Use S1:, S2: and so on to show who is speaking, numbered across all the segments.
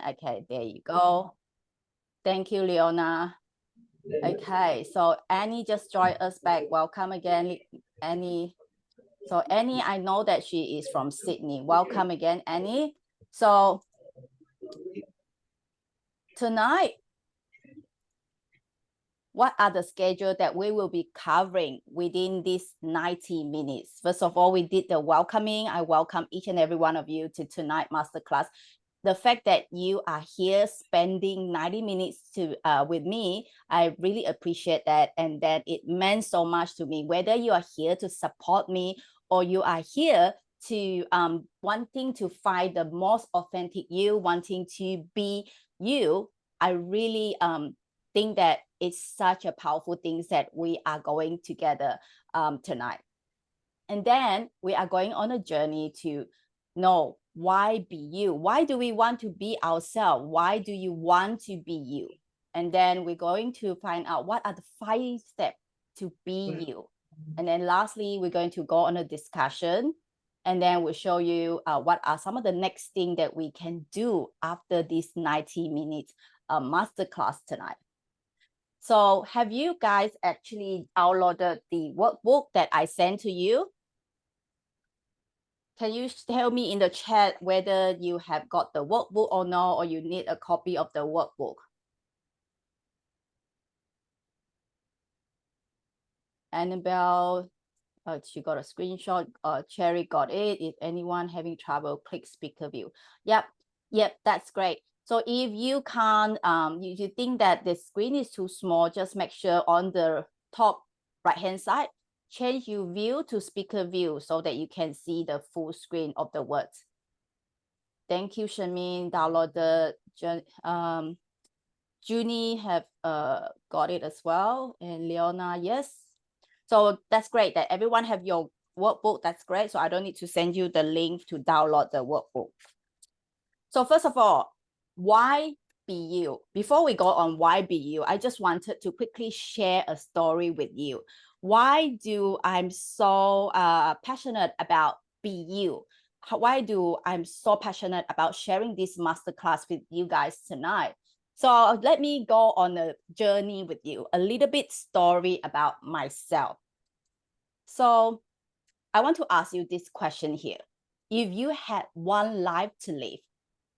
S1: Okay, there you go. Thank you, Leona. Okay, so Annie just joined us back. Welcome again, Annie. So Annie, I know that she is from Sydney. Welcome again, Annie. So tonight, what are the schedule that we will be covering within these 90 minutes? First of all, we did the welcoming. I welcome each and every one of you to tonight masterclass. The fact that you are here spending 90 minutes with me, I really appreciate that. And that it meant so much to me, whether you are here to support me or you are here to wanting to find the most authentic you, wanting to be you. I really think that it's such a powerful thing that we are going together tonight. And then we are going on a journey to know why be you? Why do we want to be ourselves? Why do you want to be you? And then we're going to find out what are the 5 steps to be you. And then lastly, we're going to go on a discussion. And then we'll show you what are some of the next things that we can do after this 90 minutes masterclass tonight. So have you guys actually downloaded the workbook that I sent to you? Can you tell me in the chat whether you have got the workbook or not, or you need a copy of the workbook? Annabelle, she got a screenshot. Cherry got it. If anyone having trouble, click speaker view. Yep, that's great. So if you can't, you think that the screen is too small, just make sure on the top right-hand side, change your view to speaker view so that you can see the full screen of the words. Thank you, Shamin. Download the Junie have got it as well, and Leona, yes. So that's great that everyone have your workbook. That's great. So I don't need to send you the link to download the workbook. So first of all, why be you? Before we go on why be you, I just wanted to quickly share a story with you. Why do I'm so passionate about be you? Why do I'm so passionate about sharing this masterclass with you guys tonight? So let me go on a journey with you, a little bit story about myself. So I want to ask you this question here. If you had one life to live,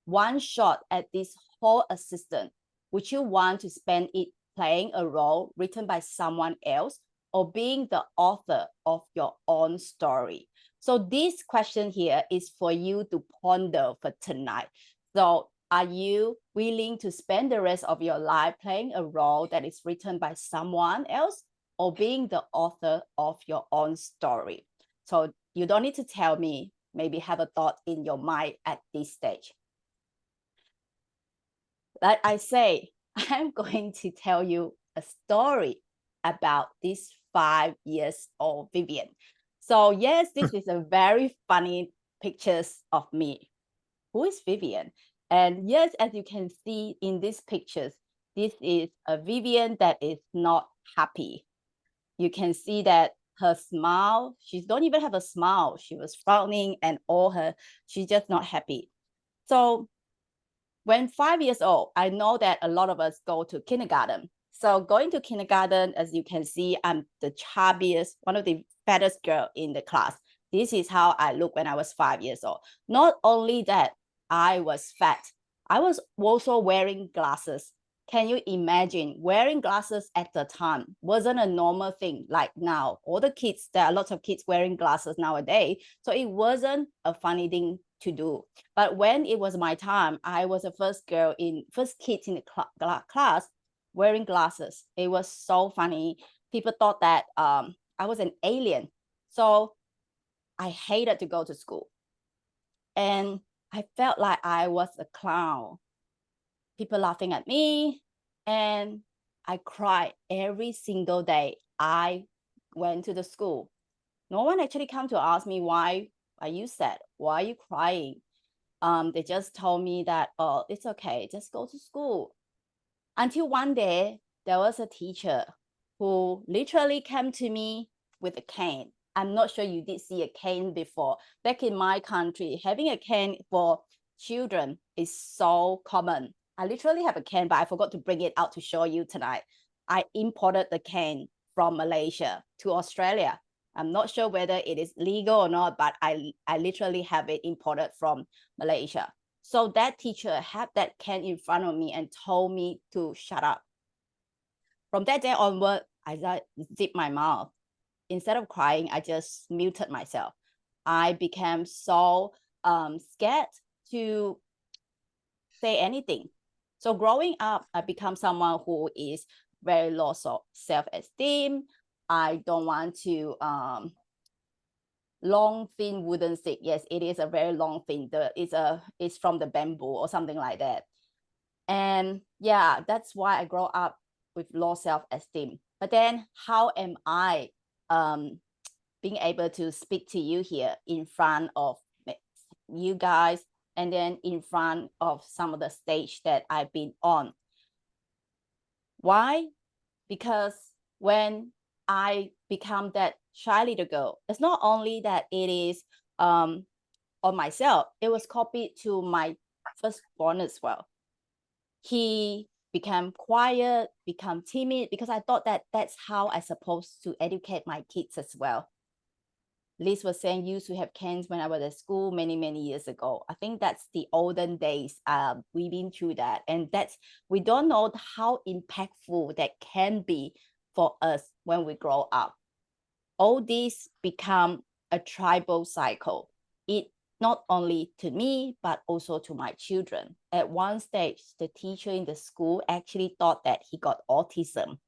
S1: one shot at this whole assistant, would you want to spend it playing a role written by someone else or being the author of your own story? So this question here is for you to ponder for tonight. So are you willing to spend the rest of your life playing a role that is written by someone else or being the author of your own story? So you don't need to tell me, maybe have a thought in your mind at this stage. Like I say, I'm going to tell you a story about this 5-year-old Vivian. So yes, this is a very funny pictures of me. Who is Vivian? And yes, as you can see in these pictures, this is a Vivian that is not happy. You can see that her smile, she don't even have a smile. She was frowning and she's just not happy. So when 5 years old, I know that a lot of us go to kindergarten. So going to kindergarten, as you can see, I'm the chubbiest, one of the fattest girl in the class. This is how I look when I was 5 years old. Not only that, I was fat. I was also wearing glasses. Can you imagine wearing glasses at the time wasn't a normal thing like now. All the kids, there are lots of kids wearing glasses nowadays. So it wasn't a funny thing to do. But when it was my time, I was the first kid in the class wearing glasses. It was so funny. People thought that I was an alien. So I hated to go to school. And I felt like I was a clown. People laughing at me, and I cried every single day I went to the school. No one actually come to ask me, why are you sad? Why are you crying? They just told me that, oh, it's okay, just go to school. Until one day, there was a teacher who literally came to me with a cane. I'm not sure you did see a cane before. Back in my country, having a cane for children is so common. I literally have a can, but I forgot to bring it out to show you tonight. I imported the can from Malaysia to Australia. I'm not sure whether it is legal or not, but I literally have it imported from Malaysia. So that teacher had that can in front of me and told me to shut up. From that day onward, I zipped my mouth. Instead of crying, I just muted myself. I became so scared to say anything. So growing up, I become someone who is very low self-esteem. I don't want to long thin wooden stick. Yes, it is a very long thin. It's from the bamboo or something like that. And yeah, that's why I grow up with low self-esteem. But then how am I being able to speak to you here in front of you guys and then in front of some of the stage that I've been on? Why? Because when I become that shy little girl, it's not only that it is on myself, it was copied to my firstborn as well. He became quiet, become timid, because I thought that that's how I supposed to educate my kids as well. Liz was saying used to have cans when I was at school many years ago. I think that's the olden days. We've been through that, and we don't know how impactful that can be for us when we grow up. All these become a tribal cycle. It not only to me, but also to my children. At one stage, the teacher in the school actually thought that he got autism.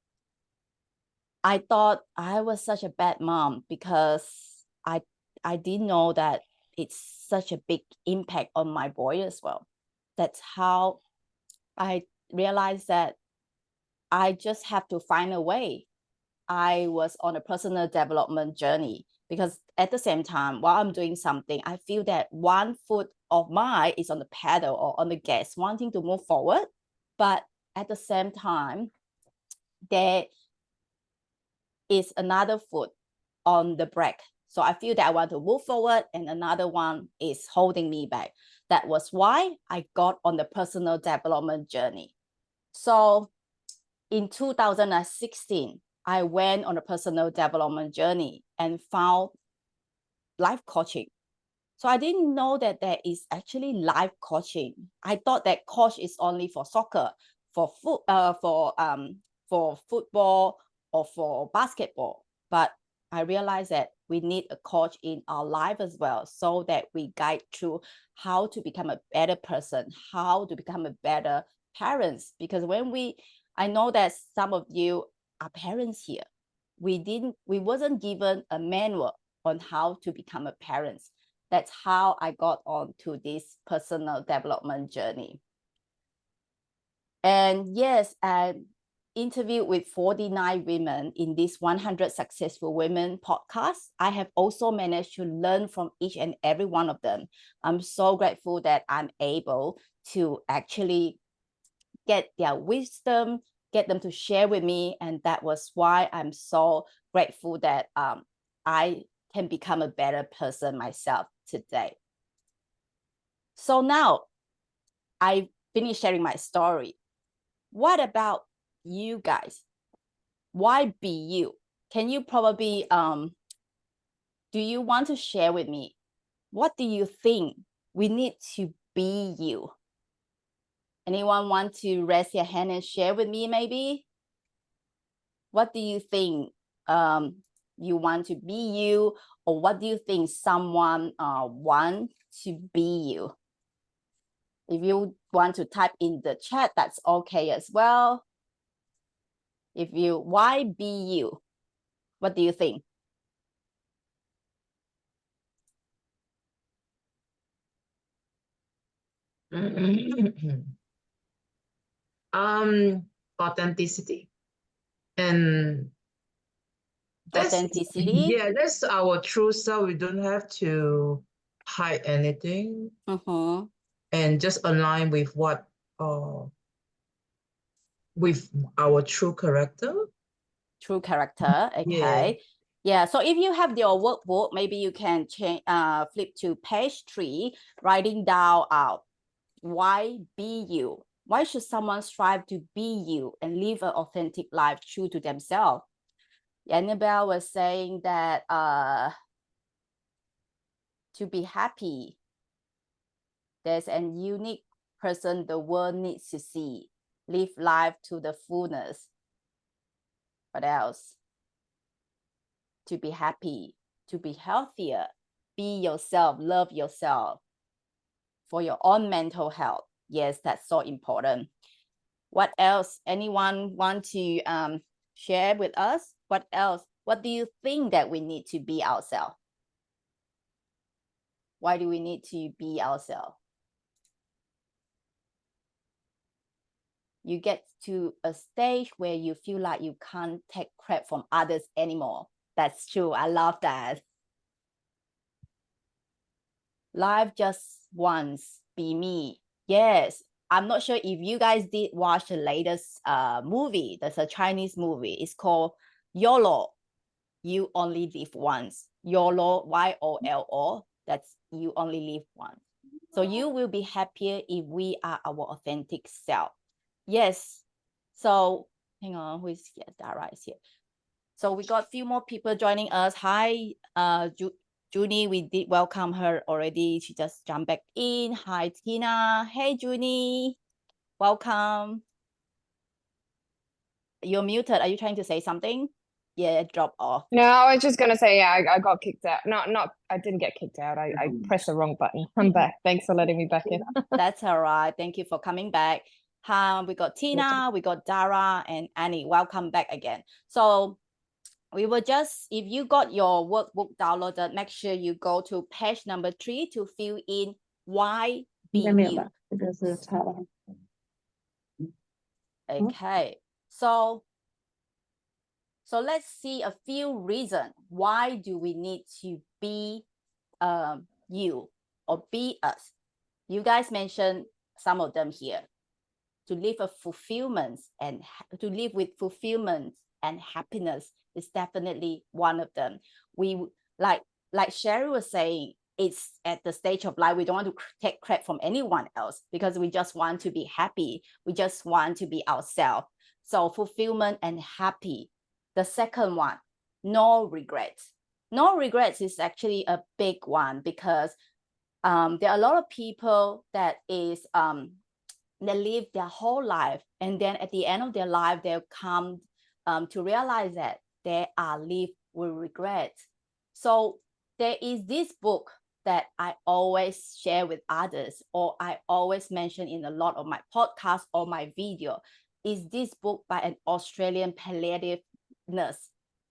S1: I thought I was such a bad mom because I didn't know that it's such a big impact on my boy as well. That's how I realized that I just have to find a way. I was on a personal development journey because at the same time, while I'm doing something, I feel that one foot of mine is on the pedal or on the gas, wanting to move forward. But at the same time, there is another foot on the brake. So I feel that I want to move forward and another one is holding me back. That was why I got on the personal development journey. So in 2016, I went on a personal development journey and found life coaching. So I didn't know that there is actually life coaching. I thought that coach is only for soccer, for football or for basketball. But I realized that we need a coach in our life as well, so that we guide through how to become a better person, how to become a better parents. Because I know that some of you are parents here. We wasn't given a manual on how to become a parent. That's how I got onto this personal development journey. And yes, I interviewed with 49 women in this 100 Successful Women podcast. I have also managed to learn from each and every one of them. I'm so grateful that I'm able to actually get their wisdom, get them to share with me. And that was why I'm so grateful that I can become a better person myself today. So now I finished sharing my story. What about you guys? Why be you? Can you probably, do you want to share with me? What do you think we need to be you? Anyone want to raise your hand and share with me maybe? What do you think you want to be you, or what do you think someone want to be you? If you want to type in the chat, that's okay as well. Why be you? What do you think?
S2: Authenticity. And
S1: Authenticity.
S2: that's our true self. We don't have to hide anything. And just align with what with our true character.
S1: True character. Okay. Yeah. So if you have your workbook, maybe you can change flip to page 3, writing down why be you? Why should someone strive to be you and live an authentic life true to themselves? Annabelle was saying that to be happy, there's a unique person the world needs to see. Live life to the fullness. What else? To be happy, to be healthier, be yourself, love yourself for your own mental health. Yes, that's so important. What else? Anyone want to share with us? What else? What do you think that we need to be ourselves? Why do we need to be ourselves? You get to a stage where you feel like you can't take crap from others anymore. That's true. I love that. Life just once, be me. Yes. I'm not sure if you guys did watch the latest movie. There's a Chinese movie. It's called YOLO. You only live once. YOLO, YOLO. That's you only live once. So you will be happier if we are our authentic self. Yes. So hang on, who is here? Dara is here. So we got a few more people joining us. Hi, Junie, we did welcome her already. She just jumped back in. Hi, Tina. Hey, Junie. Welcome. You're muted. Are you trying to say something? Yeah, drop off.
S3: No, I was just gonna say, yeah, I got kicked out. I didn't get kicked out. I pressed the wrong button. I'm back. Thanks for letting me back in.
S1: That's all right. Thank you for coming back. We got Tina, we got Dara and Annie. Welcome back again. So we will just, if you got your workbook downloaded, make sure you go to page number 3 to fill in why be you. Okay, so let's see a few reasons why do we need to be you or be us. You guys mentioned some of them here. To live a fulfillment and to live with fulfillment and happiness is definitely one of them. We like Sherry was saying, it's at the stage of life we don't want to take credit from anyone else because we just want to be happy. We just want to be ourselves. So fulfillment and happy. The second one, no regrets. No regrets is actually a big one because there are a lot of people that is they live their whole life, and then at the end of their life, they'll come to realize that they are lived with regret. So there is this book that I always share with others, or I always mention in a lot of my podcasts or my video, is this book by an Australian palliative nurse,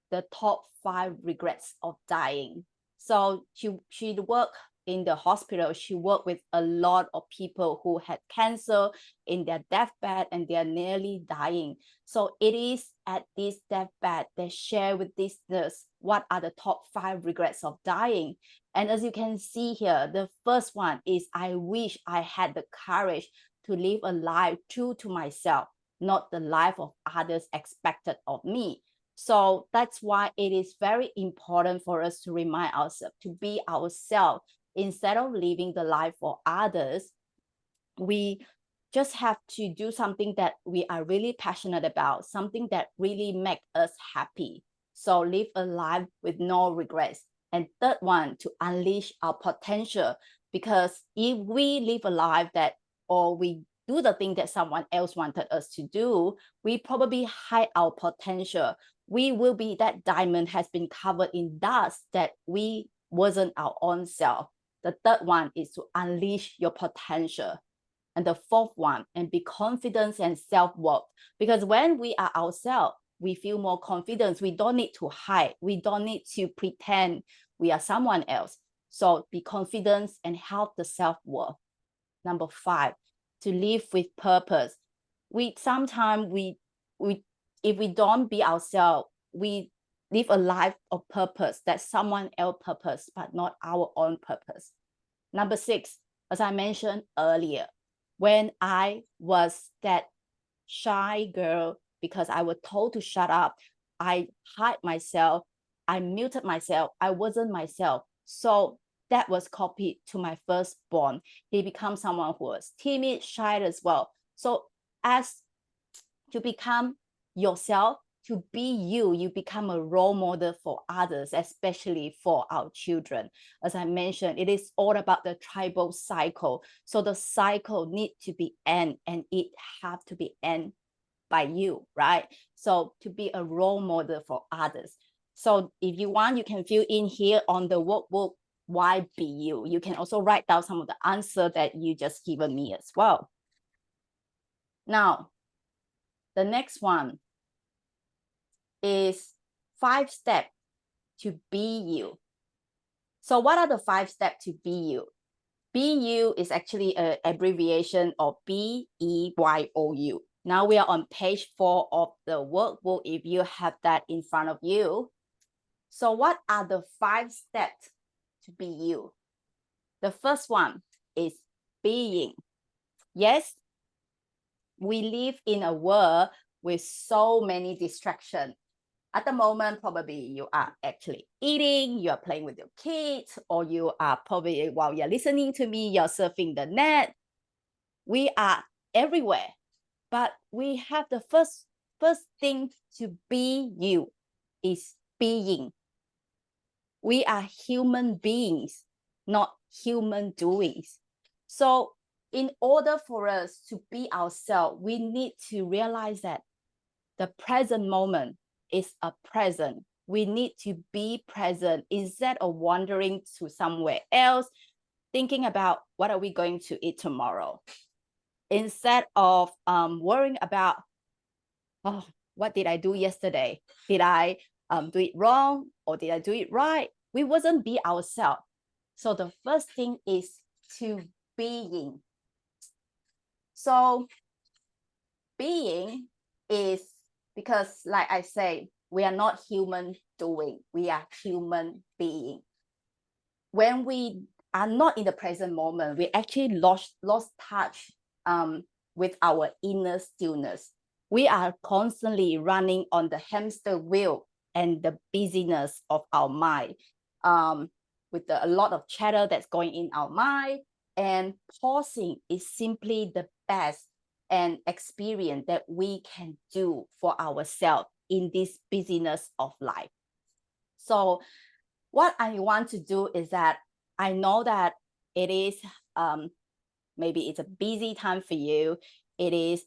S1: The Top 5 Regrets of Dying. So she worked in the hospital. She worked with a lot of people who had cancer in their deathbed and they are nearly dying. So it is at this deathbed they share with this nurse what are the top 5 regrets of dying. And as you can see here, the first one is, I wish I had the courage to live a life true to myself, not the life of others expected of me. So that's why it is very important for us to remind ourselves to be ourselves. Instead of living the life for others, we just have to do something that we are really passionate about, something that really makes us happy. So live a life with no regrets. And third one, to unleash our potential. Because if we live a life that, or we do the thing that someone else wanted us to do, we probably hide our potential. We will be that diamond has been covered in dust that we wasn't our own self. The third one is to unleash your potential. And the fourth one, and be confident and self-worth. Because when we are ourselves, we feel more confidence. We don't need to hide. We don't need to pretend we are someone else. So be confident and have the self-worth. Number 5, to live with purpose. Sometimes if we don't be ourselves, we live a life of purpose, that's someone else's purpose, but not our own purpose. Number 6, as I mentioned earlier, when I was that shy girl, because I was told to shut up, I hid myself, I muted myself, I wasn't myself. So that was copied to my firstborn. He becomes someone who was timid, shy as well. So as to become yourself, to be you, you become a role model for others, especially for our children. As I mentioned, it is all about the tribal cycle. So the cycle need to be end, and it have to be end by you, right? So to be a role model for others. So if you want, you can fill in here on the workbook, why be you? You can also write down some of the answer that you just given me as well. Now, the next one is 5 steps to be you. So what are the 5 steps to be you? Be you is actually an abbreviation of BEYOU. Now we are on page 4 of the workbook if you have that in front of you. So what are the 5 steps to be you? The first one is being. Yes, we live in a world with so many distractions. At the moment, probably you are actually eating, you are playing with your kids, or you are probably, while you're listening to me, you're surfing the net. We are everywhere, but we have the first thing to be you is being. We are human beings, not human doings. So in order for us to be ourselves, we need to realize that the present moment is a present. We need to be present instead of wandering to somewhere else, thinking about what are we going to eat tomorrow. Instead of worrying about, oh, what did I do yesterday? Did I do it wrong or did I do it right? We wasn't be ourselves. So the first thing is to being. So being is because, like I say, we are not human doing, we are human being. When we are not in the present moment, we actually lost touch with our inner stillness. We are constantly running on the hamster wheel and the busyness of our mind, with a lot of chatter that's going in our mind. And pausing is simply the best and experience that we can do for ourselves in this busyness of life. So what I want to do is that I know that it is maybe it's a busy time for you. It is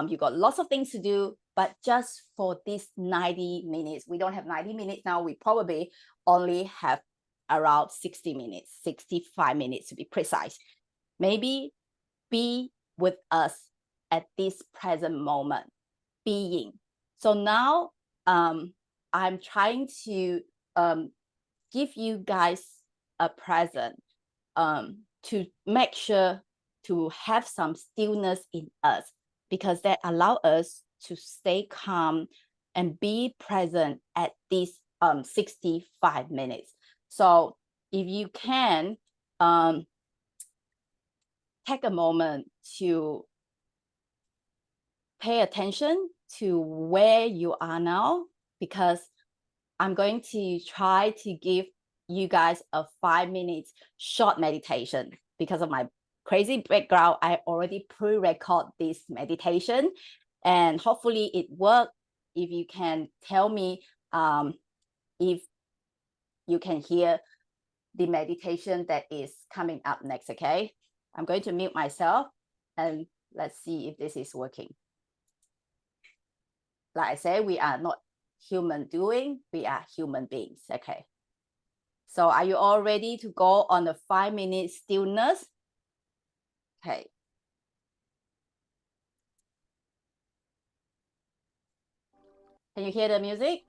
S1: you got lots of things to do, but just for this 90 minutes, we don't have 90 minutes now. We probably only have around 60 minutes, 65 minutes to be precise. Maybe be with us at this present moment, being. So now I'm trying to give you guys a present to make sure to have some stillness in us, because that allow us to stay calm and be present at these 65 minutes. So if you can take a moment to pay attention to where you are now, because I'm going to try to give you guys a 5 minutes short meditation. Because of my crazy background, I already pre-record this meditation, and hopefully it worked. If you can tell me if you can hear the meditation that is coming up next, okay? I'm going to mute myself and let's see if this is working. Like I said, we are not human doing, we are human beings, okay? So are you all ready to go on the 5 minute stillness? Okay. Can you hear the music?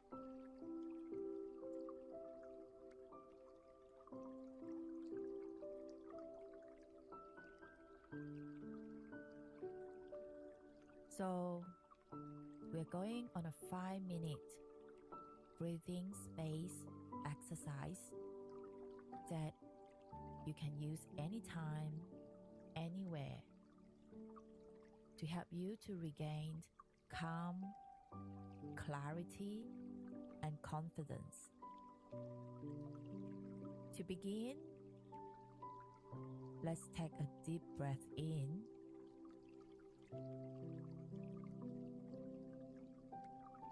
S4: So we're going on a 5 minute breathing space exercise that you can use anytime, anywhere, to help you to regain calm, clarity, and confidence. To begin, Let's take a deep breath in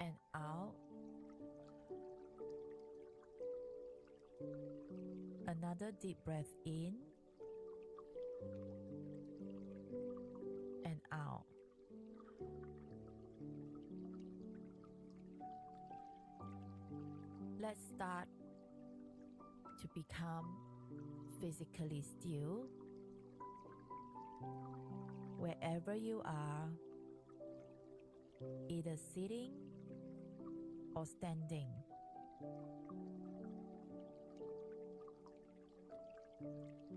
S4: and out. Another deep breath in and out. Let's start to become physically still. Wherever you are, either sitting or standing.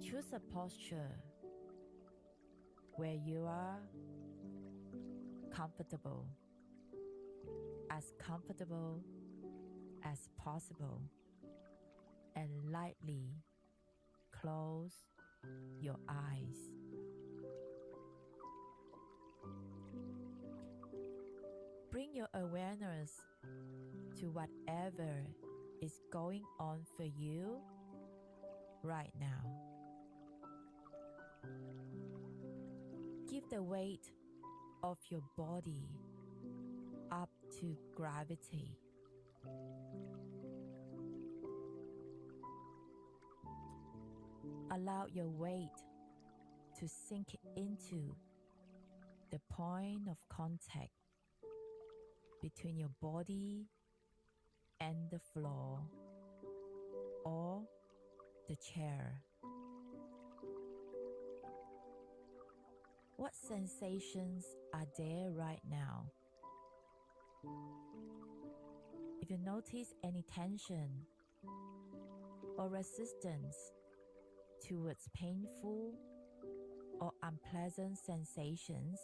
S4: Choose a posture where you are comfortable as possible, and lightly close your eyes. Bring your awareness to whatever is going on for you right now. Give the weight of your body up to gravity. Allow your weight to sink into the point of contact between your body and the floor or the chair. What sensations are there right now? If you notice any tension or resistance towards painful or unpleasant sensations,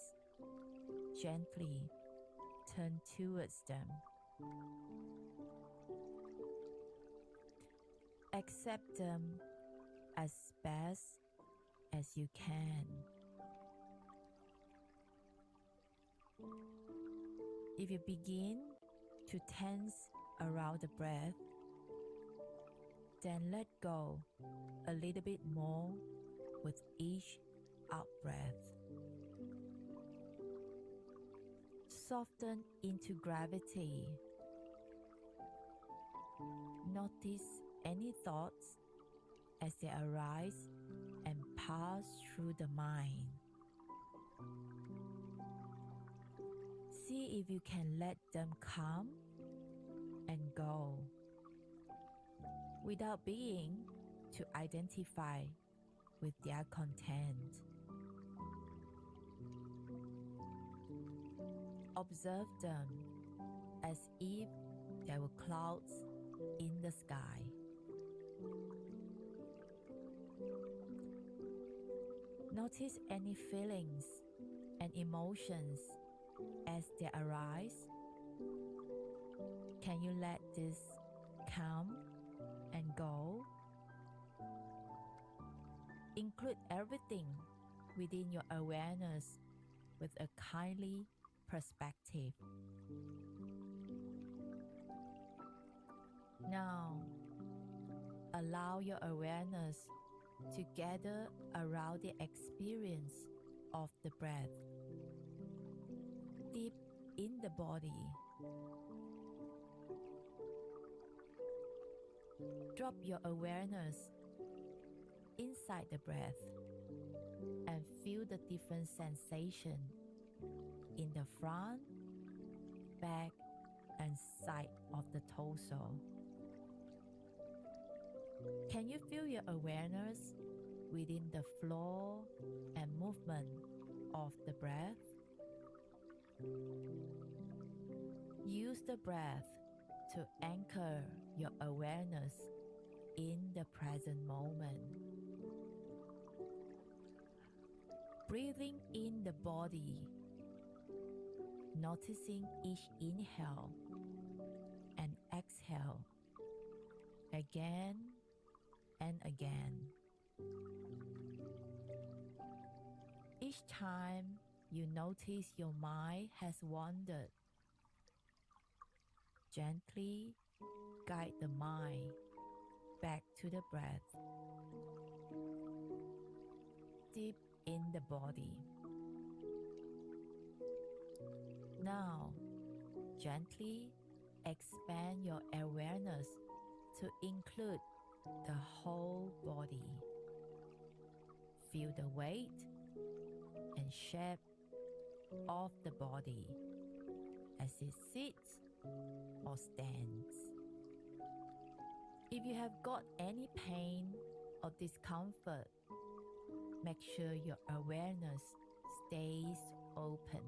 S4: gently turn towards them. Accept them as best as you can. If you begin to tense around the breath, then let go a little bit more with each out-breath. Soften into gravity. Notice any thoughts as they arise and pass through the mind. See if you can let them come and go without being to identify with their content. Observe them as if they were clouds in the sky. Notice any feelings and emotions as they arise. Can you let this come and go? Include everything within your awareness with a kindly perspective. Now, allow your awareness to gather around the experience of the breath, deep in the body. Drop your awareness inside the breath and feel the different sensation in the front, back, and side of the torso. Can you feel your awareness within the flow and movement of the breath? Use the breath to anchor your awareness in the present moment. Breathing in the body, noticing each inhale and exhale again and again. Each time you notice your mind has wandered, gently guide the mind back to the breath. deep in the body. Now, gently expand your awareness to include the whole body. Feel the weight and shape of the body as it sits or stands. If you have got any pain or discomfort, make sure your awareness stays open.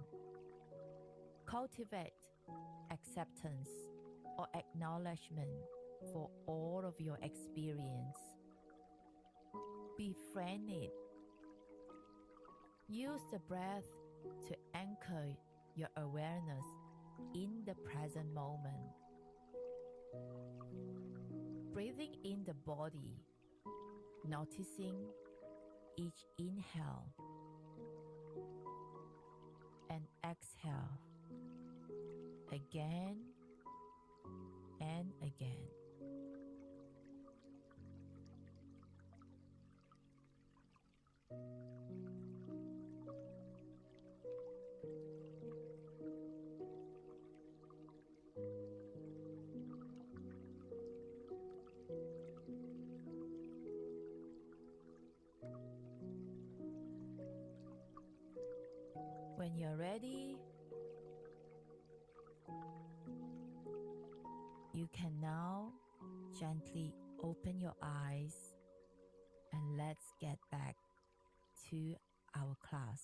S4: Cultivate acceptance or acknowledgement for all of your experience. Befriend it. Use the breath to anchor your awareness in the present moment. Breathing in the body, noticing each inhale and exhale again and again. When you're ready, you can now gently open your eyes and let's get back to our class.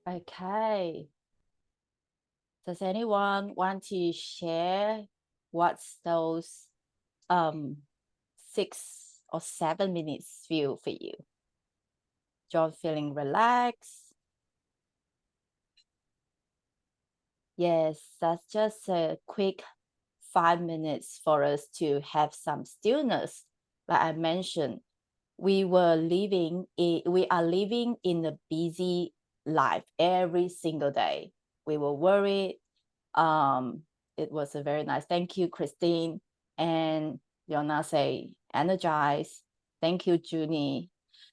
S1: Okay. Does anyone want to share what's those 6 or 7 minutes feel for you? You're feeling relaxed? Yes, that's just a quick 5 minutes for us to have some stillness. Like I mentioned, we are living in a busy life every single day. We were worried. It was a very nice. Thank you, Christine. And Yona say, energized. Thank you, Junie.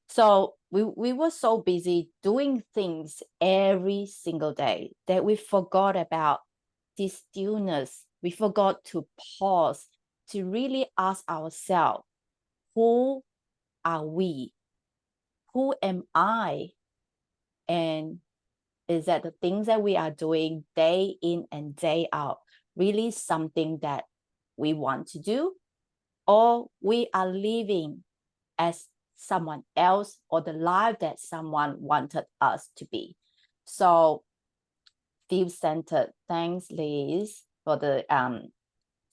S1: So we were so busy doing things every single day that we forgot about this stillness. We forgot to pause, to really ask ourselves, who are we? Who am I? And is that the things that we are doing day in and day out really something that we want to do? Or we are living as someone else or the life that someone wanted us to be? So feel centered. Thanks, Liz, for the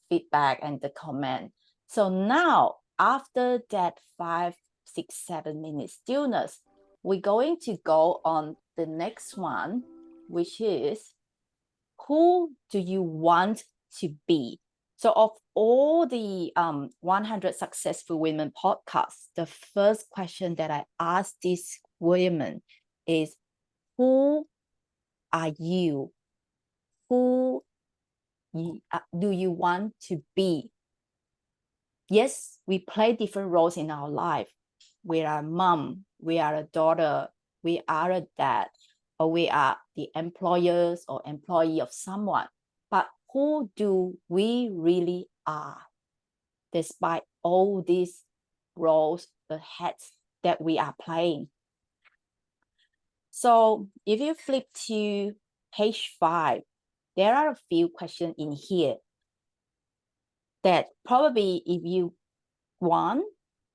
S1: feedback and the comment. So now, after that 5, 6, 7 minutes stillness, we're going to go on the next one, which is, who do you want to be? So of all the 100 Successful Women podcasts, the first question that I asked these women is, who are you? Who do you want to be? Yes, we play different roles in our life. We are a mom, we are a daughter, we are a dad, or we are the employers or employee of someone. But who do we really are, despite all these roles, the hats that we are playing? So if you flip to page 5, there are a few questions in here that probably if you want,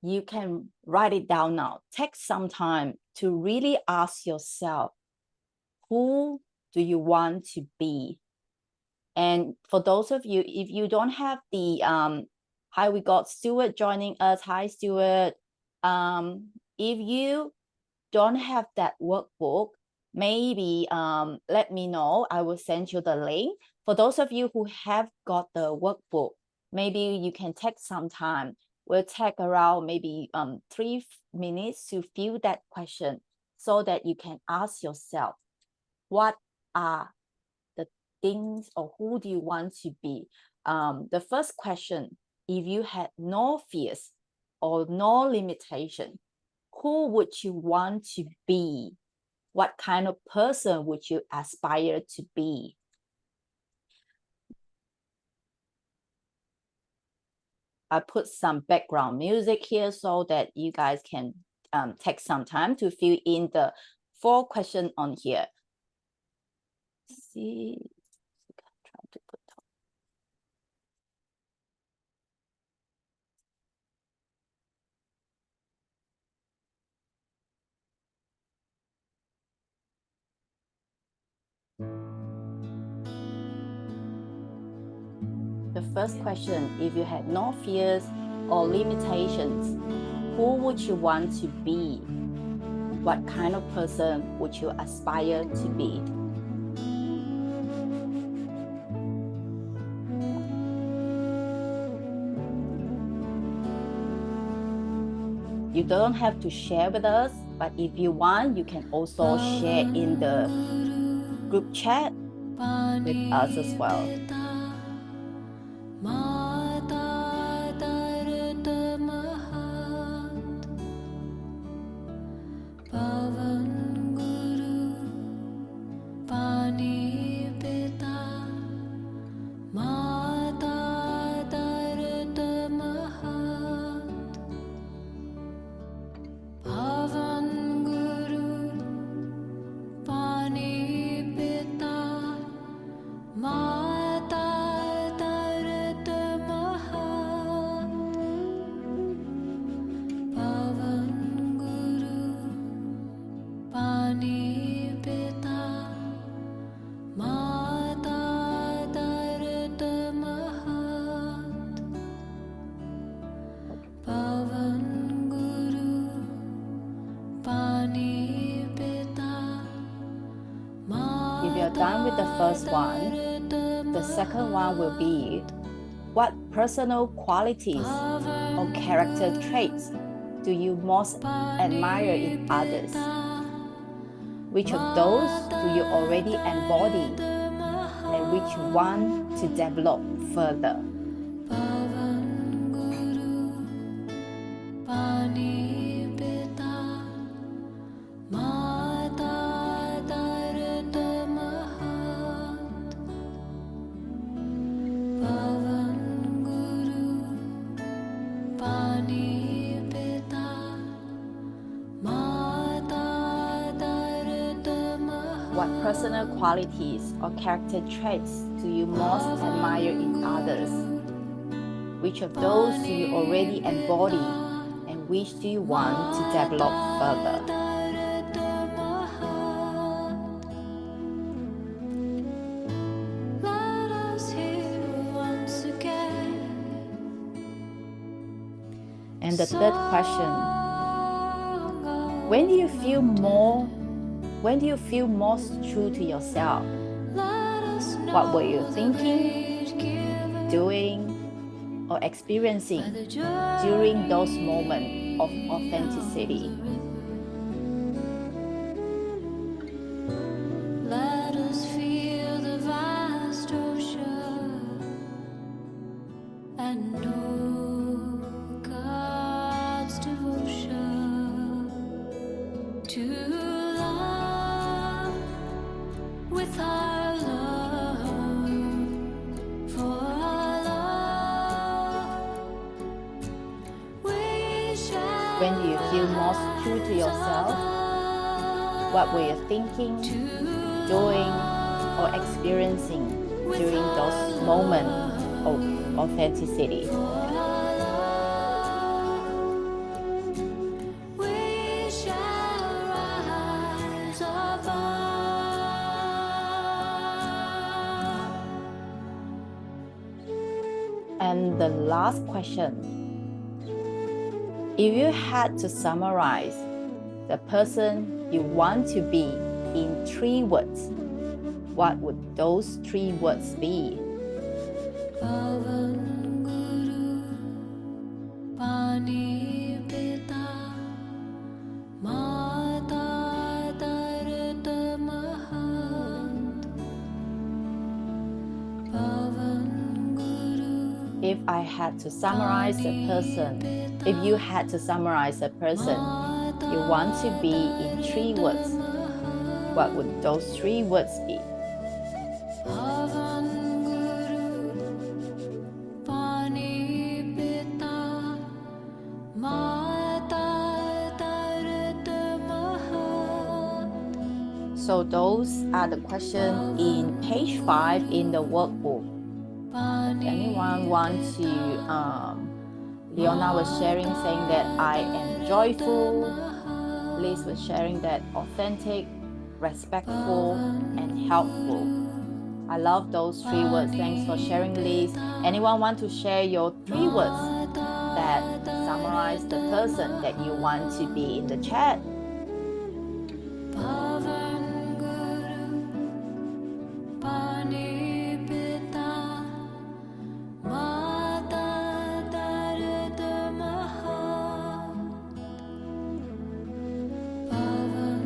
S1: you can write it down now. Take some time to really ask yourself, who do you want to be? And for those of you, if you don't have the, hi, we got Stuart joining us. Hi, Stuart. If you don't have that workbook, maybe let me know. I will send you the link. For those of you who have got the workbook, maybe you can take some time. We'll take around maybe 3 minutes to fill that question so that you can ask yourself, what are the things, or who do you want to be? The first question, if you had no fears or no limitation, who would you want to be? What kind of person would you aspire to be? I put some background music here so that you guys can take some time to fill in the 4 questions on here. See, try to put the first question, if you had no fears or limitations, who would you want to be? What kind of person would you aspire to be? You don't have to share with us, but if you want, you can also share in the group chat with us as well. If you're done with the first one, the second one will be, what personal qualities or character traits do you most admire in others? Which of those do you already embody, and which one to develop further? What personal qualities or character traits do you most admire in others? Which of those do you already embody, and which do you want to develop further? And the third question, when do you feel most true to yourself? What were you thinking, doing, or experiencing during those moments of authenticity?
S5: Let us feel the vast ocean and know God's devotion to love with our love for our love. We shall
S1: When do you feel most true to yourself? What were you thinking, doing, or experiencing during those moments of authenticity?
S5: we shall rise above.
S1: And the last question, if you had to summarize the person you want to be in 3 words, what would those 3 words be?
S5: Pavan Guru Pani Pita Mata Tarata Mahat
S1: if I had to summarize a person, if you had to summarize a person you want to be in 3 words, what would those 3 words be?
S5: Bhavan Guru, Pani Pita, Mata Tarat Mahat.
S1: So those are the questions in page 5 in the workbook. Anyone want to, Leona was sharing saying that I am joyful. Liz was sharing that authentic, respectful, and helpful. I love those 3 words. Thanks for sharing, Liz. Anyone want to share your 3 words that summarize the person that you want to be in the chat?
S5: Bhavan Guru, Pani Pita, Mata Tarat Mahat. Bhavan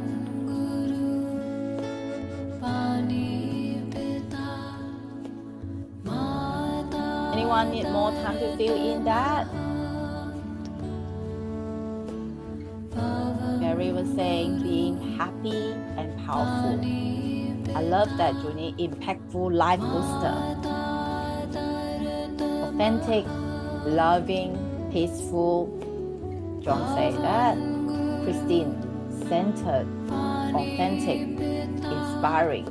S5: Guru, Pani Pita, Mata.
S1: Anyone need more time to fill in that? Barry was saying being happy and powerful. I love that, Junie. Impactful life booster. Authentic, loving, peaceful. John said that. Christine, centered, authentic, inspiring.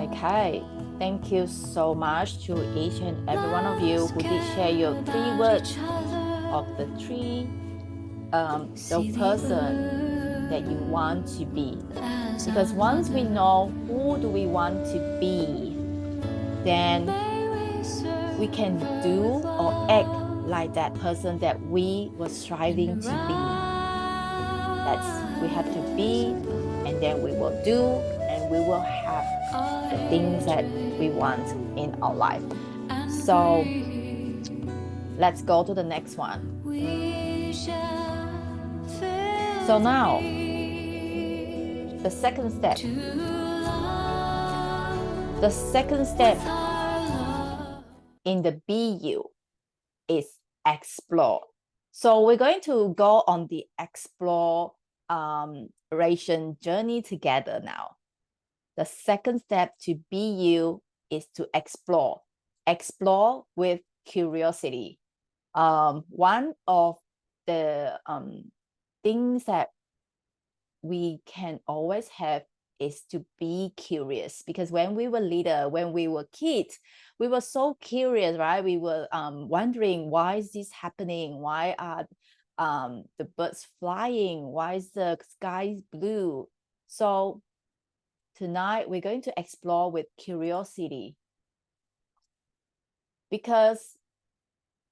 S1: Okay, thank you so much to each and every one of you who did share your 3 words of the 3 the person that you want to be. Because once we know who do we want to be, then we can do or act like that person that we were striving to be. That's we have to be, and then we will do, and we will have the things that we want in our life. So let's go to the next one. So now, the second step. The second step in the BU is explore. So we're going to go on the exploration journey together now. The second step to BU is to explore. Explore with curiosity. One of the things that we can always have is to be curious, because when we were little, when we were kids, we were so curious, right? We were wondering, why is this happening? Why are the birds flying? Why is the sky blue? So tonight we're going to explore with curiosity, because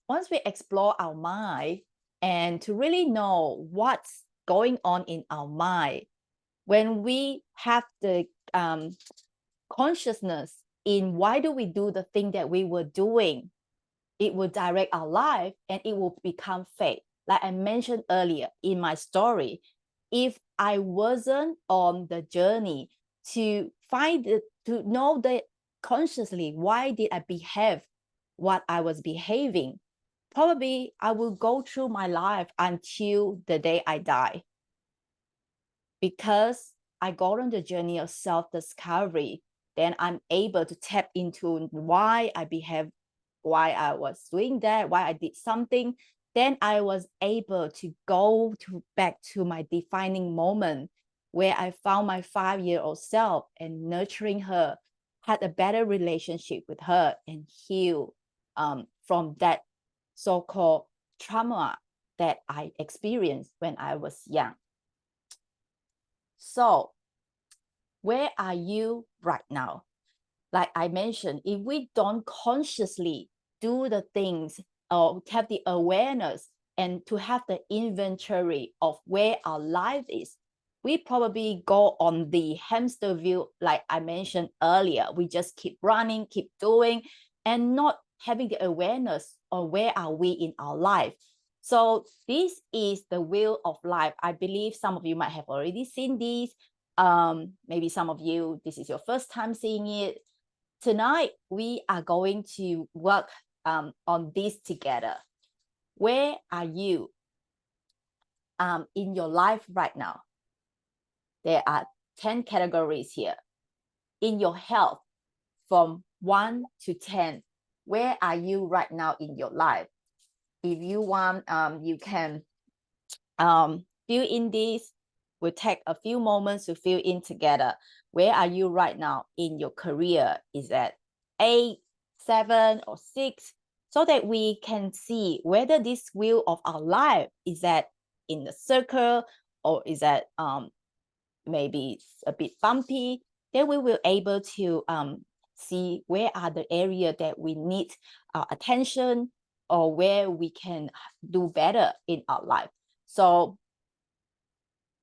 S1: once we explore our mind and to really know what's going on in our mind, when we have the consciousness in why do we do the thing that we were doing, it will direct our life and it will become faith. Like I mentioned earlier in my story, if I wasn't on the journey to know that consciously, why did I behave what I was behaving, probably I will go through my life until the day I die. Because I go on the journey of self-discovery, then I'm able to tap into why I behave, why I was doing that, why I did something. Then I was able to go back to my defining moment where I found my 5-year-old self and nurturing her, had a better relationship with her, and heal from that so-called trauma that I experienced when I was young. So where are you right now? Like I mentioned, if we don't consciously do the things or have the awareness and to have the inventory of where our life is, we probably go on the hamster wheel, like I mentioned earlier. We just keep running, keep doing, and not having the awareness of where are we in our life. So this is the wheel of life. I believe some of you might have already seen these. maybe some of you, this is your first time seeing it. Tonight, we are going to work on this together. Where are you in your life right now? There are 10 categories here. In your health, from 1 to 10, where are you right now in your life? If you want, you can fill in this. We'll take a few moments to fill in together. Where are you right now in your career? Is that 8, 7, or 6? So that we can see whether this wheel of our life is that in the circle or is that maybe a bit bumpy. Then we will able to see where are the area that we need attention or where we can do better in our life. So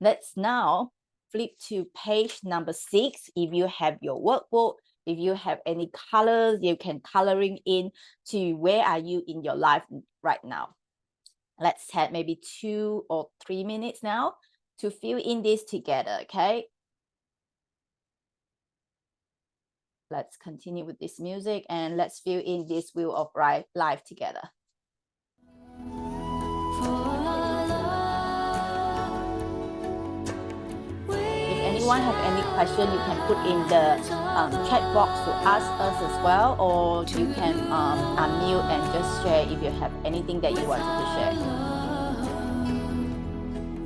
S1: let's now flip to page number 6. If you have your workbook, if you have any colors, you can coloring in to where are you in your life right now. Let's have maybe 2 or 3 minutes now to fill in this together, okay? Let's continue with this music and let's fill in this wheel of life together. If anyone have any question, you can put in the chat box to ask us as well, or you can unmute and just share if you have anything that you wanted to share.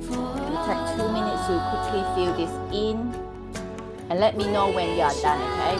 S1: We'll take 2 minutes to quickly fill this in and let me know when you are done, okay?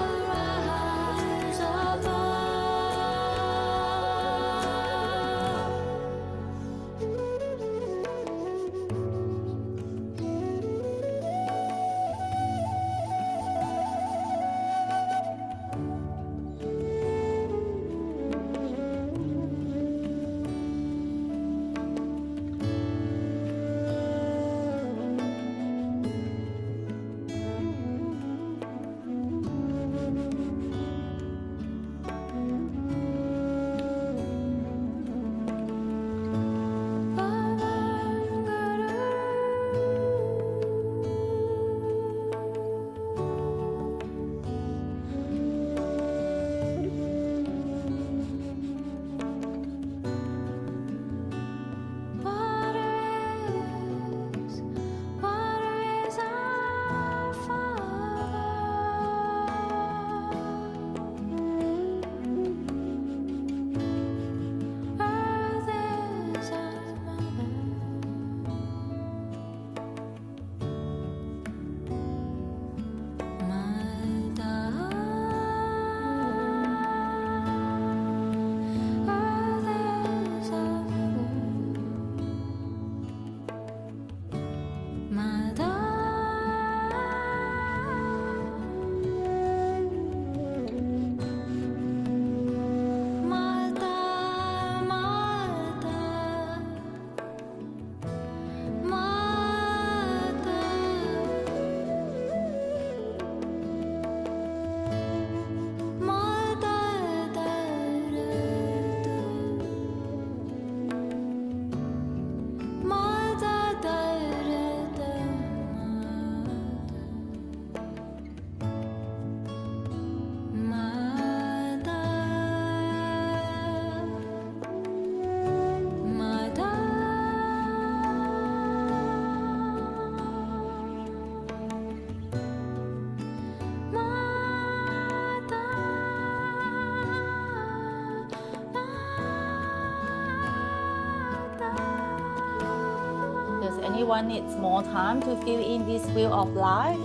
S1: Anyone needs more time to fill in this wheel of life?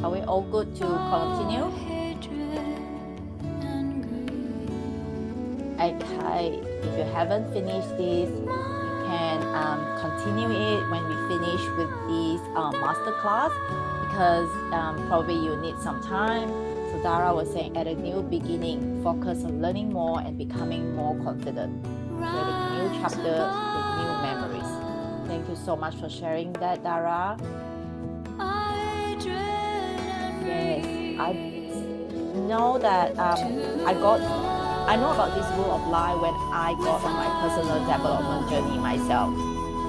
S1: Are we all good to continue? Okay, if you haven't finished this, you can continue it when we finish with this masterclass, because probably you need some time. So Dara was saying at a new beginning, focus on learning more and becoming more confident, creating new chapters with new memories. Thank you so much for sharing that, Dara. Yes, I know that I I know about this rule of life when I got on my personal development journey myself.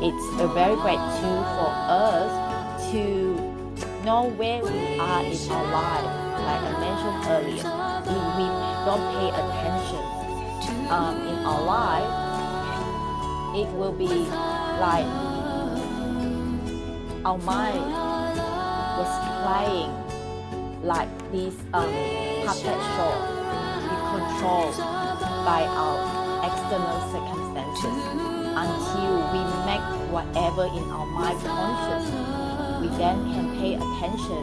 S1: It's a very great tool for us to know where we are in our life. Like I mentioned earlier, if we don't pay attention in our life, it will be like our mind was playing like this puppet show, be controlled by our external circumstances until we make whatever in our mind conscious. We then can pay attention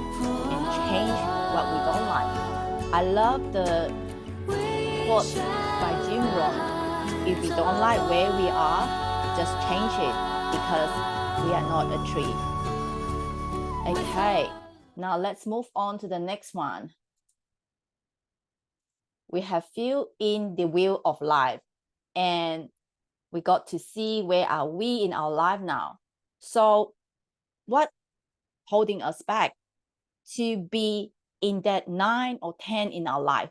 S1: and change what we don't like. I love the quote by Jim Rohn. If we don't like where we are, just change it because we are not a tree. Okay, now let's move on to the next one. We have filled in the wheel of life and we got to see where are we in our life now. So what holding us back to be in that 9 or 10 in our life?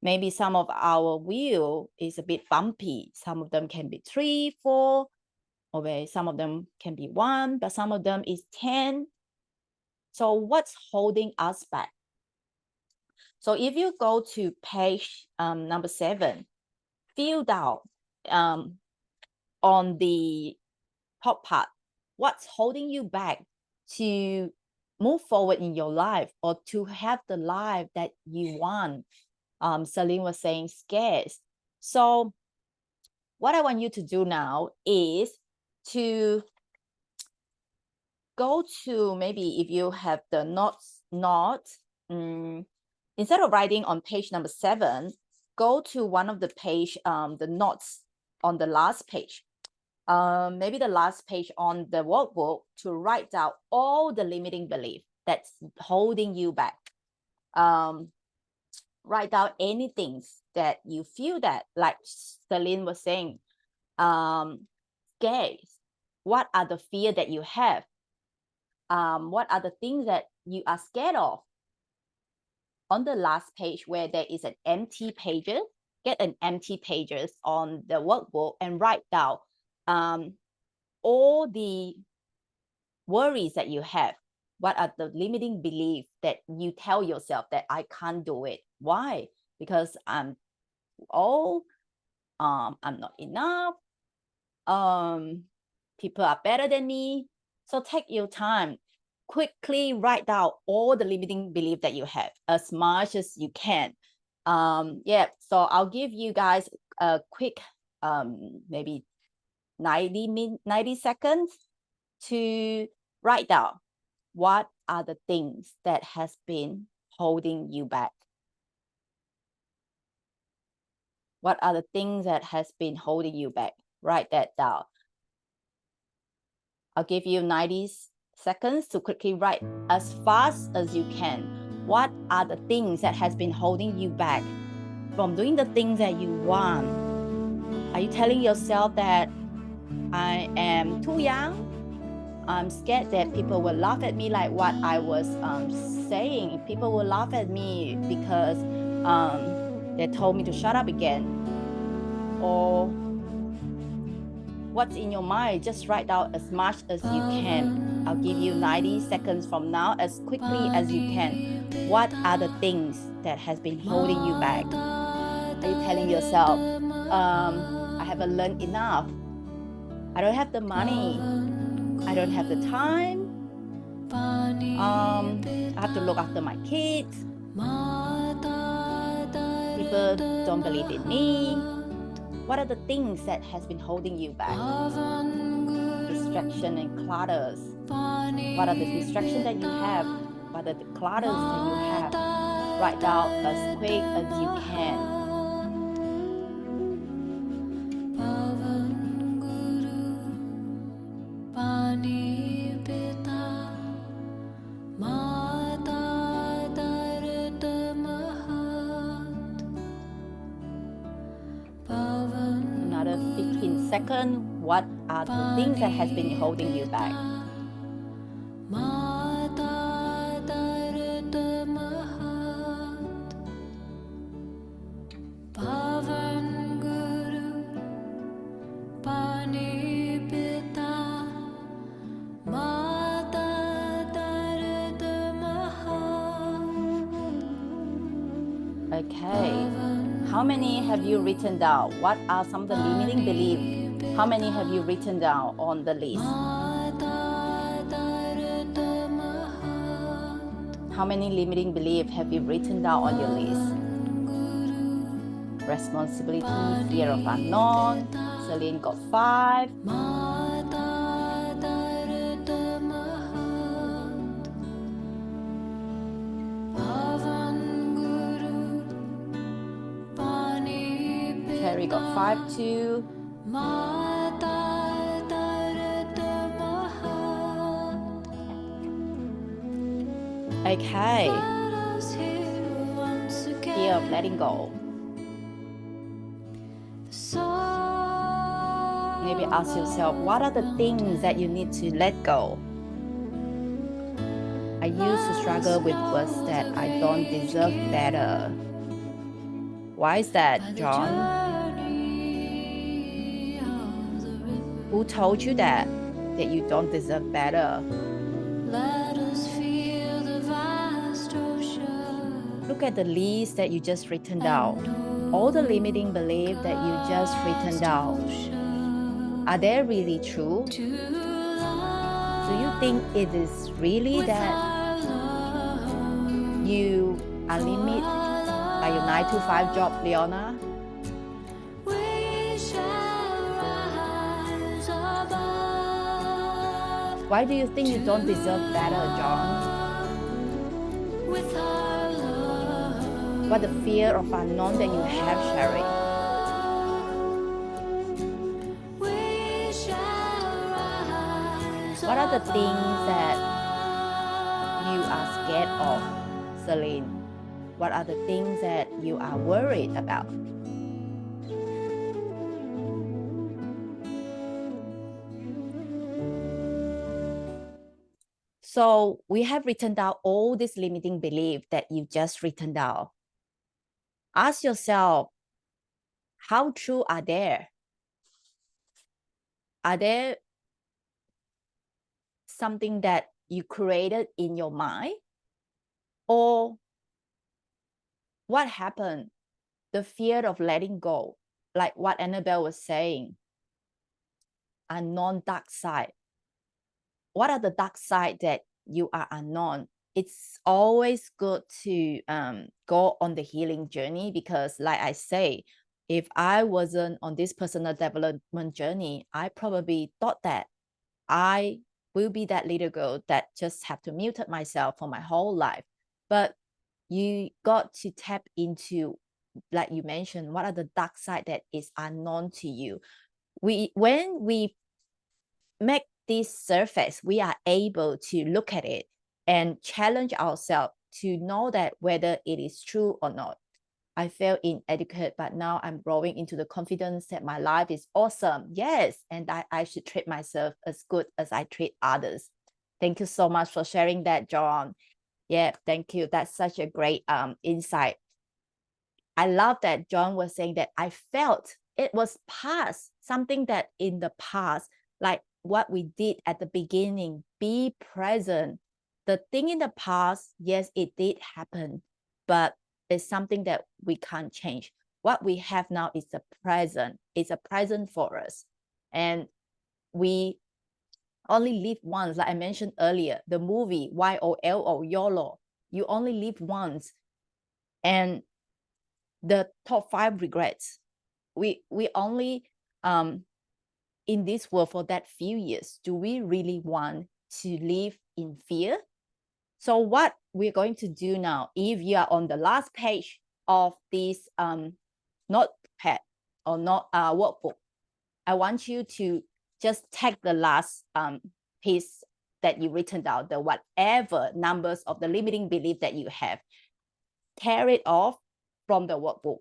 S1: Maybe some of our wheel is a bit bumpy. Some of them can be 3, 4, or maybe some of them can be 1, but some of them is 10. So what's holding us back? So if you go to page number 7, fill out on the top part, what's holding you back to move forward in your life or to have the life that you want? Celine was saying scarce. So what I want you to do now is to go to, maybe if you have the notes, instead of writing on page number 7, go to one of the page, the notes on the last page. Maybe the last page on the workbook, to write down all the limiting belief that's holding you back. Write down anything that you feel that, like Celine was saying, scared. What are the fear that you have? What are the things that you are scared of? On the last page where there is an empty pages, get an empty pages on the workbook and write down all the worries that you have. What are the limiting beliefs that you tell yourself that I can't do it? Why? Because I'm old, I'm not enough, people are better than me. So take your time, quickly write down all the limiting beliefs that you have as much as you can. Yeah, so I'll give you guys a quick maybe 90 seconds to write down what are the things that has been holding you back. What are the things that has been holding you back? Write that down. I'll give you 90 seconds to quickly write as fast as you can. What are the things that has been holding you back from doing the things that you want? Are you telling yourself that I am too young? I'm scared that people will laugh at me, like what I was saying. People will laugh at me because they told me to shut up again. Or what's in your mind? Just write down as much as you can. I'll give you 90 seconds from now, as quickly as you can. What are the things that has been holding you back? Are you telling yourself, I haven't learned enough? I don't have the money. I don't have the time. I have to look after my kids. People don't believe in me. What are the things that has been holding you back? Distraction and clutters. What are the distractions that you have? What are the clutters that you have? Write down as quick as you can. Another 15 seconds. What are the things that has been holding you back? Okay. How many have you written down? What are some of the limiting beliefs? How many have you written down on the list? How many limiting beliefs have you written down on your list? Responsibility, fear of unknown. Celine got 5. Terry got 5 too. Okay. Fear of letting go. Maybe ask yourself, what are the things that you need to let go? I used to struggle with words that I don't deserve better. Why is that, John? Who told you that you don't deserve better? Look at the list that you just written down. All the limiting beliefs that you just written down. Are they really true? Do you think it is really that you are limited by your 9-to-5 job, Leona? Why do you think you don't deserve better, John? What the fear of unknown that you have, Sherry? What are the things that you are scared of, Celine? What are the things that you are worried about? So we have written down all these limiting beliefs that you just written down. Ask yourself, how true are they? Are they something that you created in your mind? Or what happened? The fear of letting go, like what Annabelle was saying, a non-dark side. What are the dark side that you are unknown? It's always good to go on the healing journey, because like I say, if I wasn't on this personal development journey, I probably thought that I will be that little girl that just have to mute myself for my whole life. But you got to tap into, like you mentioned, what are the dark side that is unknown to you. When we make this surface, we are able to look at it and challenge ourselves to know that whether it is true or not. I felt inadequate, but now I'm growing into the confidence that my life is awesome. Yes, and I should treat myself as good as I treat others. Thank you so much for sharing that, John. Yeah, thank you. That's such a great insight. I love that John was saying that I felt it was past, something that in the past, like what we did at the beginning, be present. The thing in the past, yes, it did happen, but it's something that we can't change. What we have now is the present. It's a present for us. And we only live once, like I mentioned earlier, the movie YOLO, YOLO. You only live once. And the top 5 regrets, we only in this world for that few years. Do we really want to live in fear? So what we're going to do now, if you are on the last page of this notepad or not workbook, I want you to just take the last piece that you've written down, the whatever numbers of the limiting belief that you have, tear it off from the workbook.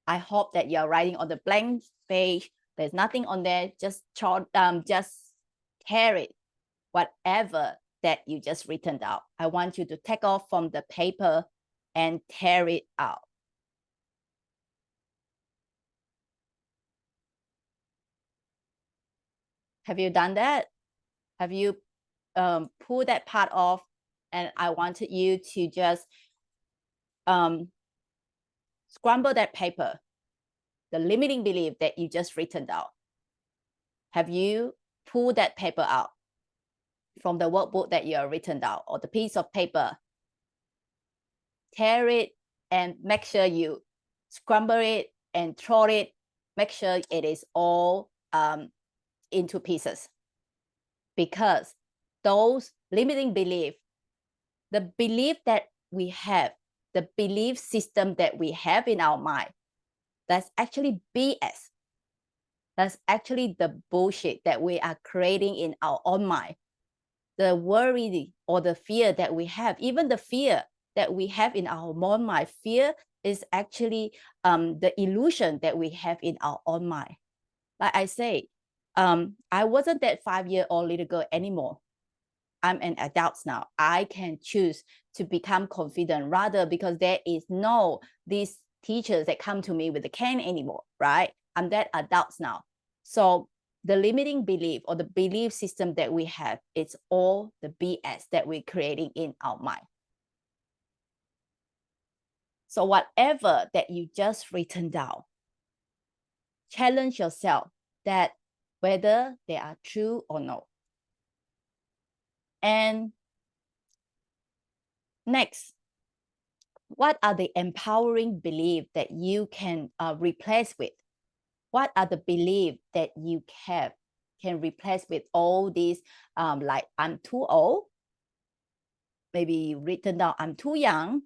S1: I hope that you're writing on the blank page. There's nothing on there. Just tear it, whatever that you just written down. I want you to take off from the paper and tear it out. Have you done that? Have you pulled that part off? And I wanted you to just scramble that paper, the limiting belief that you just written down. Have you pulled that paper out from the workbook that you are written down, or the piece of paper? Tear it and make sure you scramble it and throw it. Make sure it is all into pieces, because those limiting belief, the belief that we have, the belief system that we have in our mind, that's actually BS. That's actually the bullshit that we are creating in our own mind. The worry or the fear that we have, even the fear that we have in our own mind, fear is actually the illusion that we have in our own mind. Like I say, I wasn't that 5-year-old little girl anymore. I'm an adult now. I can choose to become confident, rather, because there is no these teachers that come to me with a cane anymore, right? I'm that adult now. So the limiting belief or the belief system that we have, it's all the BS that we're creating in our mind. So whatever that you just written down, challenge yourself that whether they are true or not. And next, what are the empowering beliefs that you can replace with? What are the beliefs that you can replace with all these, like I'm too old, maybe written down I'm too young?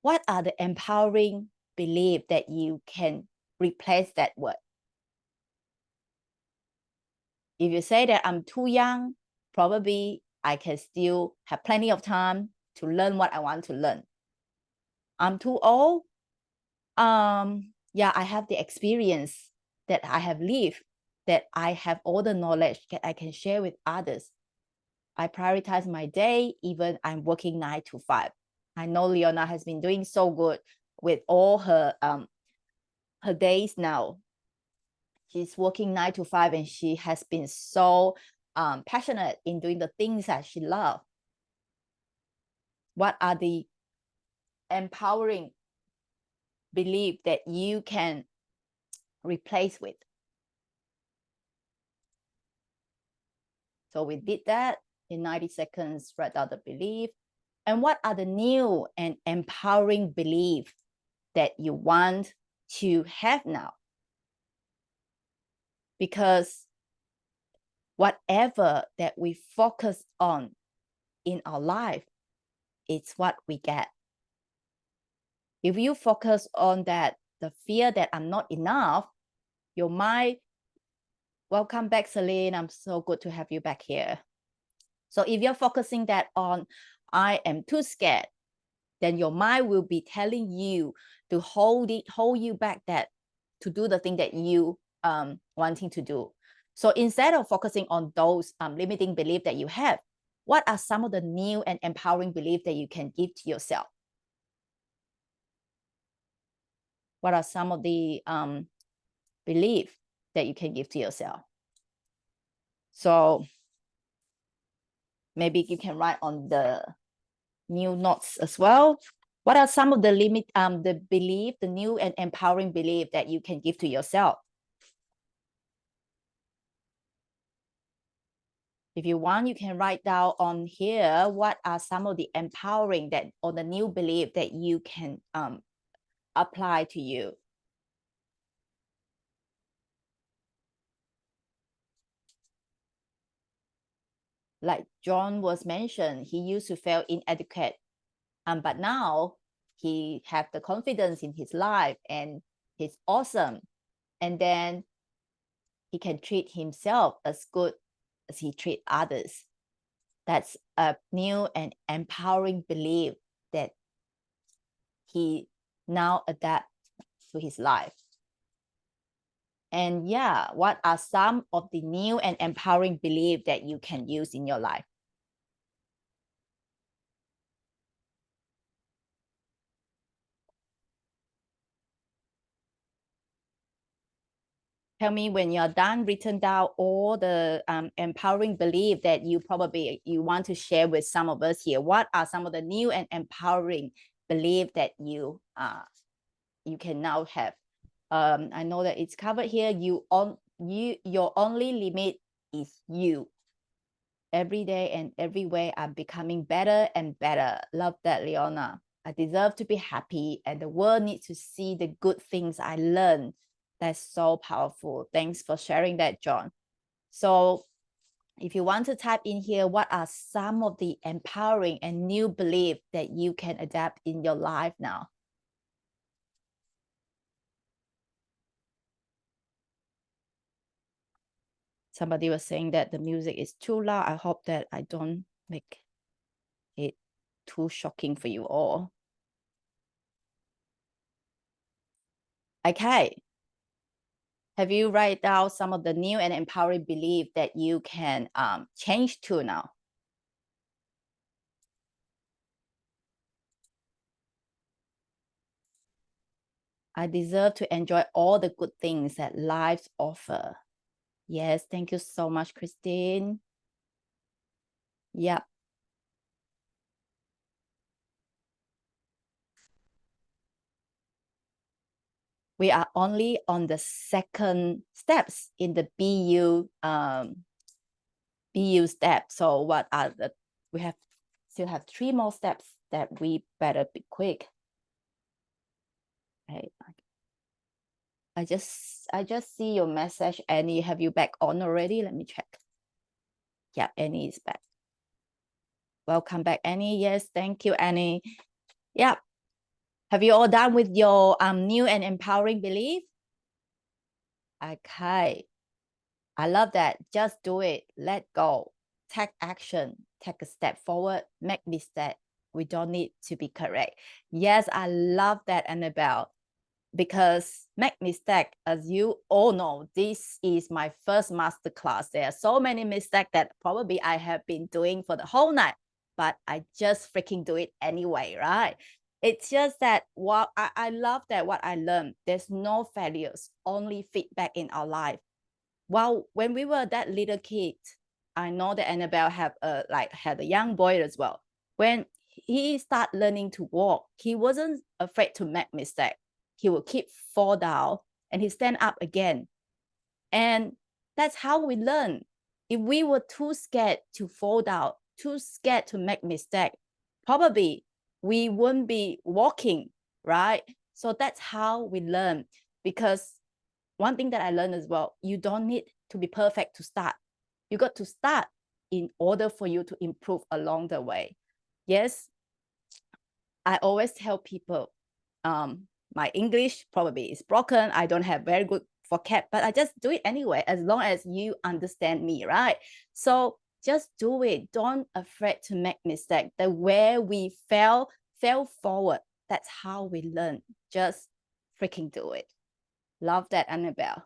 S1: What are the empowering beliefs that you can replace that word? If you say that I'm too young, probably I can still have plenty of time to learn what I want to learn. I'm too old. Yeah, I have the experience that I have lived, that I have all the knowledge that I can share with others. I prioritize my day, even I'm working 9 to 5. I know Leona has been doing so good with all her days now. She's working 9 to 5, and she has been so passionate in doing the things that she loves. What are the empowering belief that you can replace with? So we did that in 90 seconds, write down the belief. And what are the new and empowering beliefs that you want to have now? Because whatever that we focus on in our life, it's what we get. If you focus on that, the fear that I'm not enough, your mind, welcome back, Celine. I'm so good to have you back here. So if you're focusing that on, I am too scared, then your mind will be telling you to hold you back, that to do the thing that you wanting to do. So instead of focusing on those limiting beliefs that you have, what are some of the new and empowering beliefs that you can give to yourself? What are some of the beliefs that you can give to yourself? So maybe you can write on the new notes as well. What are some of the the new and empowering belief that you can give to yourself? If you want, you can write down on here what are some of the empowering that or the new belief that you can apply to you. Like John was mentioned, he used to feel inadequate, but now he have the confidence in his life and he's awesome. And then he can treat himself as good as he treat others. That's a new and empowering belief that he now adapt to his life. And yeah, what are some of the new and empowering beliefs that you can use in your life? Tell me when you're done, written down all the empowering belief that you want to share with some of us here. What are some of the new and empowering belief that you you can now have. I know that it's covered here. Your only limit is you. Every day and every way I'm becoming better and better. Love that, Leona. I deserve to be happy, and the world needs to see the good things I learned. That's so powerful. Thanks for sharing that, John. So if you want to type in here, what are some of the empowering and new beliefs that you can adapt in your life now? Somebody was saying that the music is too loud. I hope that I don't make it too shocking for you all. Okay. Have you write down some of the new and empowering belief that you can change to now? I deserve to enjoy all the good things that life offers. Yes, thank you so much, Christine. Yep. We are only on the second steps in the BU step. So what are we still have 3 more steps that we better be quick. Okay. I just see your message. Annie, have you back on already? Let me check. Yeah, Annie is back. Welcome back, Annie. Yes, thank you, Annie. Yeah. Have you all done with your new and empowering belief? Okay. I love that. Just do it. Let go. Take action. Take a step forward. Make mistake. We don't need to be correct. Yes, I love that, Annabelle. Because make mistake, as you all know, this is my first masterclass. There are so many mistakes that probably I have been doing for the whole night, but I just freaking do it anyway, right? It's just that I love that what I learned. There's no failures, only feedback in our life. Well, when we were that little kid, I know that Annabelle had a young boy as well. When he started learning to walk, he wasn't afraid to make mistake. He will keep fall down and he stand up again. And that's how we learn. If we were too scared to fall down, too scared to make mistake, probably we wouldn't be walking, right? So that's how we learn. Because one thing that I learned as well, you don't need to be perfect to start. You got to start in order for you to improve along the way. Yes, I always tell people, my English probably is broken. I don't have very good vocab, but I just do it anyway, as long as you understand me, right? So just do it. Don't afraid to make mistake. The way we fail forward. That's how we learn. Just freaking do it. Love that, Annabelle.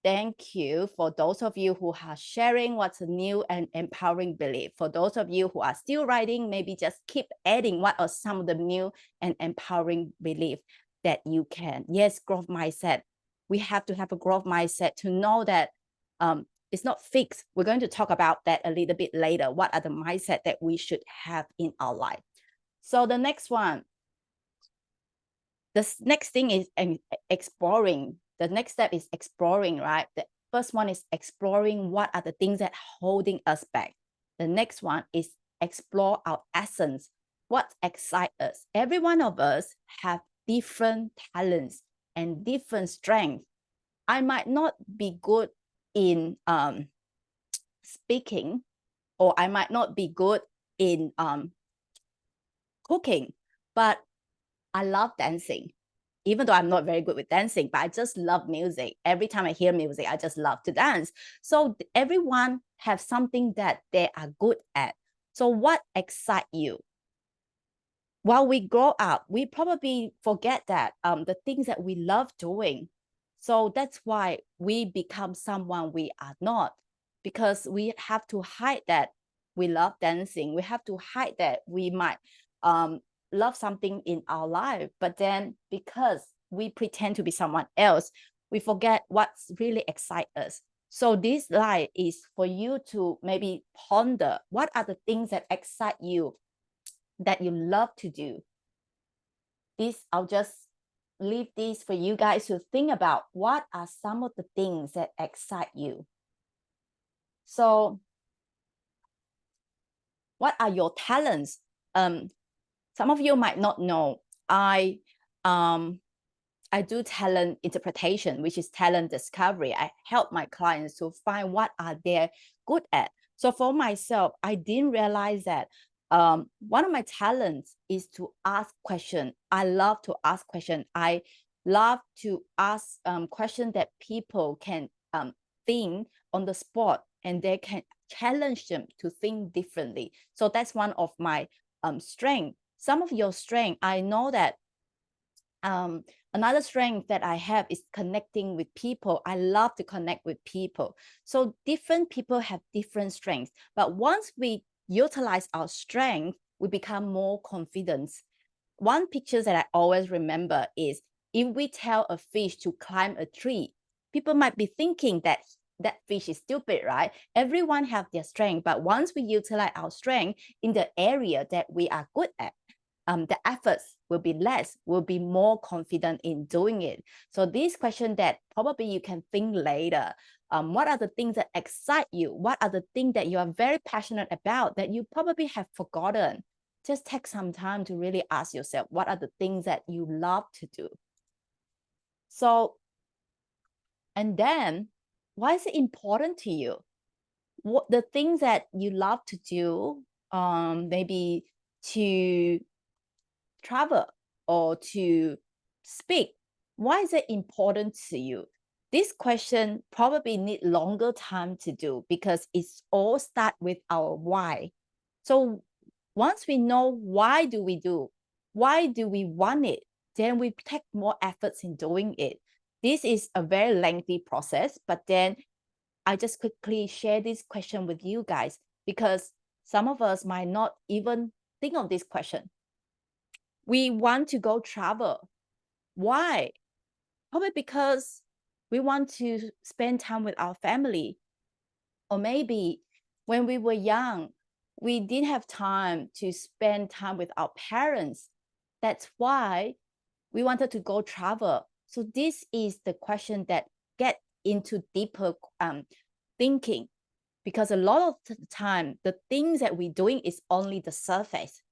S1: Thank you for those of you who are sharing what's a new and empowering belief. For those of you who are still writing, maybe just keep adding what are some of the new and empowering belief that you can. Yes, growth mindset. We have to have a growth mindset to know that it's not fixed. We're going to talk about that a little bit later. What are the mindset that we should have in our life? So the next one, the next thing is exploring. The next step is exploring, right? The first one is exploring what are the things that are holding us back. The next one is explore our essence. What excites us? Every one of us have different talents and different strengths. I might not be good in speaking, or I might not be good in cooking, but I love dancing. Even though I'm not very good with dancing, but I just love music. Every time I hear music, I just love to dance. So everyone has something that they are good at. So what excites you? While we grow up, we probably forget that the things that we love doing. So that's why we become someone we are not, because we have to hide that we love dancing. We have to hide that we might love something in our life, but then because we pretend to be someone else, we forget what's really excites us. So this slide is for you to maybe ponder what are the things that excite you, that you love to do. This, I'll just leave this for you guys to think about. What are some of the things that excite you? So what are your talents? Some of you might not know, I do talent interpretation, which is talent discovery. I help my clients to find what are they good at. So for myself, I didn't realize that one of my talents is to ask questions. I love to ask questions. I love to ask questions that people can think on the spot, and they can challenge them to think differently. So that's one of my strengths. Some of your strength, I know that another strength that I have is connecting with people. I love to connect with people. So different people have different strengths. But once we utilize our strength, we become more confident. One picture that I always remember is if we tell a fish to climb a tree, people might be thinking that that fish is stupid, right? Everyone have their strength, but once we utilize our strength in the area that we are good at, the efforts will be less, will be more confident in doing it. So this question that probably you can think later, what are the things that excite you? What are the things that you are very passionate about that you probably have forgotten? Just take some time to really ask yourself, what are the things that you love to do? So, and then why is it important to you? What the things that you love to do, maybe to travel or to speak, why is it important to you? This question probably need longer time to do because it's all start with our why. So once we know why do we do, why do we want it, then we take more efforts in doing it. This is a very lengthy process, but then I just quickly share this question with you guys because some of us might not even think of this question. We want to go travel. Why? Probably because we want to spend time with our family. Or maybe when we were young, we didn't have time to spend time with our parents. That's why we wanted to go travel. So this is the question that get into deeper thinking, because a lot of the time, the things that we're doing is only the surface.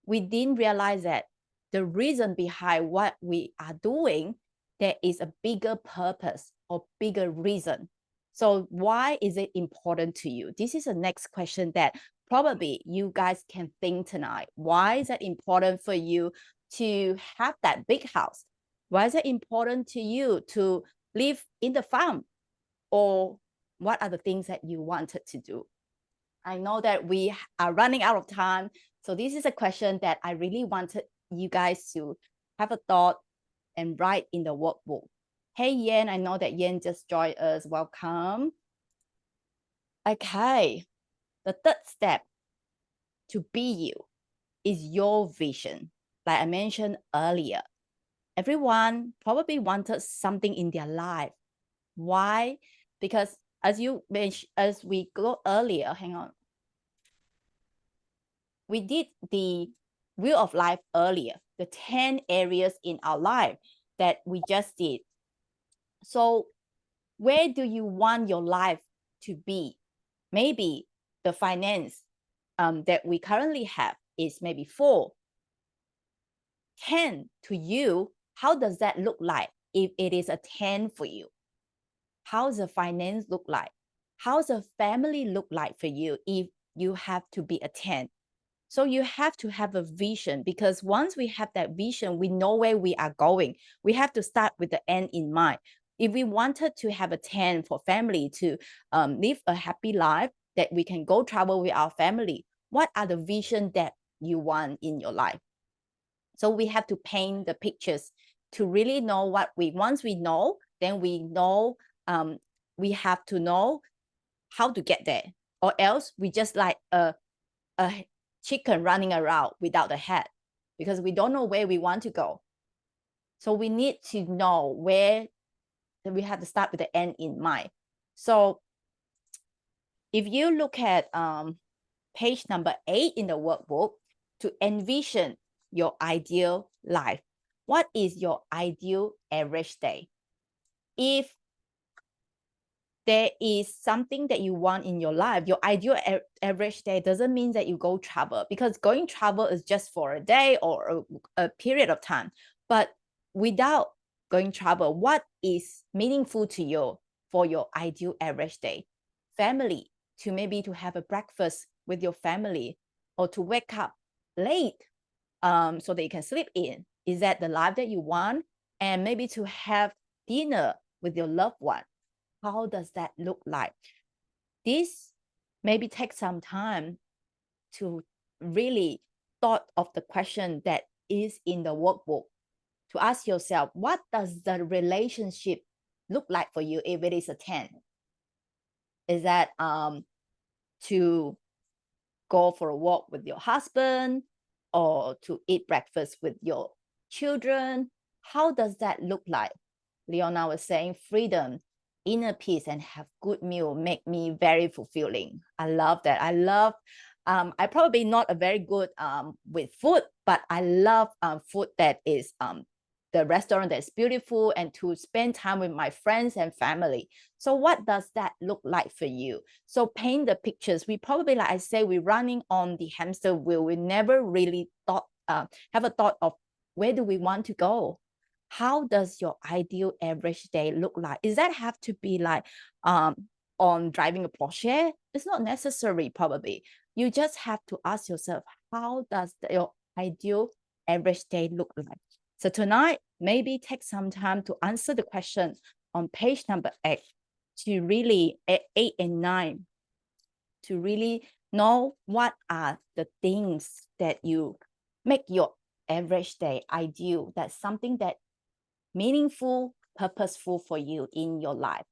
S1: We didn't realize that the reason behind what we are doing, there is a bigger purpose or bigger reason. So why is it important to you? This is the next question that probably you guys can think tonight. Why is it important for you to have that big house? Why is it important to you to live in the farm? Or what are the things that you wanted to do? I know that we are running out of time. So this is a question that I really wanted you guys to have a thought and write in the workbook. Hey, Yen, I know that Yen just joined us. Welcome. Okay, the third step to be you is your vision. Like I mentioned earlier, everyone probably wanted something in their life. Why? Because as you mentioned, as we go earlier, hang on. We did the Wheel of Life earlier, the 10 areas in our life that we just did. So where do you want your life to be? Maybe the finance that we currently have is maybe 4. 10 to you, how does that look like if it is a 10 for you? How does the finance look like? How does the family look like for you if you have to be a 10? So you have to have a vision, because once we have that vision, we know where we are going. We have to start with the end in mind. If we wanted to have a 10 for family to live a happy life, that we can go travel with our family, what are the vision that you want in your life? So we have to paint the pictures to really know what we, once we know, then we know, we have to know how to get there, or else we just like a chicken running around without a head, because we don't know where we want to go. So we need to know where, that we have to start with the end in mind. So if you look at page number 8 in the workbook, to envision your ideal life, what is your ideal average day? If there is something that you want in your life, your ideal average day doesn't mean that you go travel, because going travel is just for a day or a period of time. But without going travel, what is meaningful to you for your ideal average day? Family, to maybe to have a breakfast with your family, or to wake up late so that you can sleep in. Is that the life that you want? And maybe to have dinner with your loved one. How does that look like? This maybe takes some time to really thought of the question that is in the workbook, to ask yourself, what does the relationship look like for you if it is a 10? Is that to go for a walk with your husband, or to eat breakfast with your children? How does that look like? Leona was saying freedom, inner peace, and have good meal make me very fulfilling. I love that. I love, I probably not a very good with food, but I love food that is the restaurant that's beautiful, and to spend time with my friends and family. So what does that look like for you? So paint the pictures. We probably, like I say, we're running on the hamster wheel. We never really thought, have a thought of where do we want to go? How does your ideal average day look like? Does that have to be like on driving a Porsche? It's not necessary, probably. You just have to ask yourself, how does your ideal average day look like? So tonight, maybe take some time to answer the question on page number 8, to really, 8 and 9, to really know what are the things that you make your average day ideal. That's something that meaningful, purposeful for you in your life.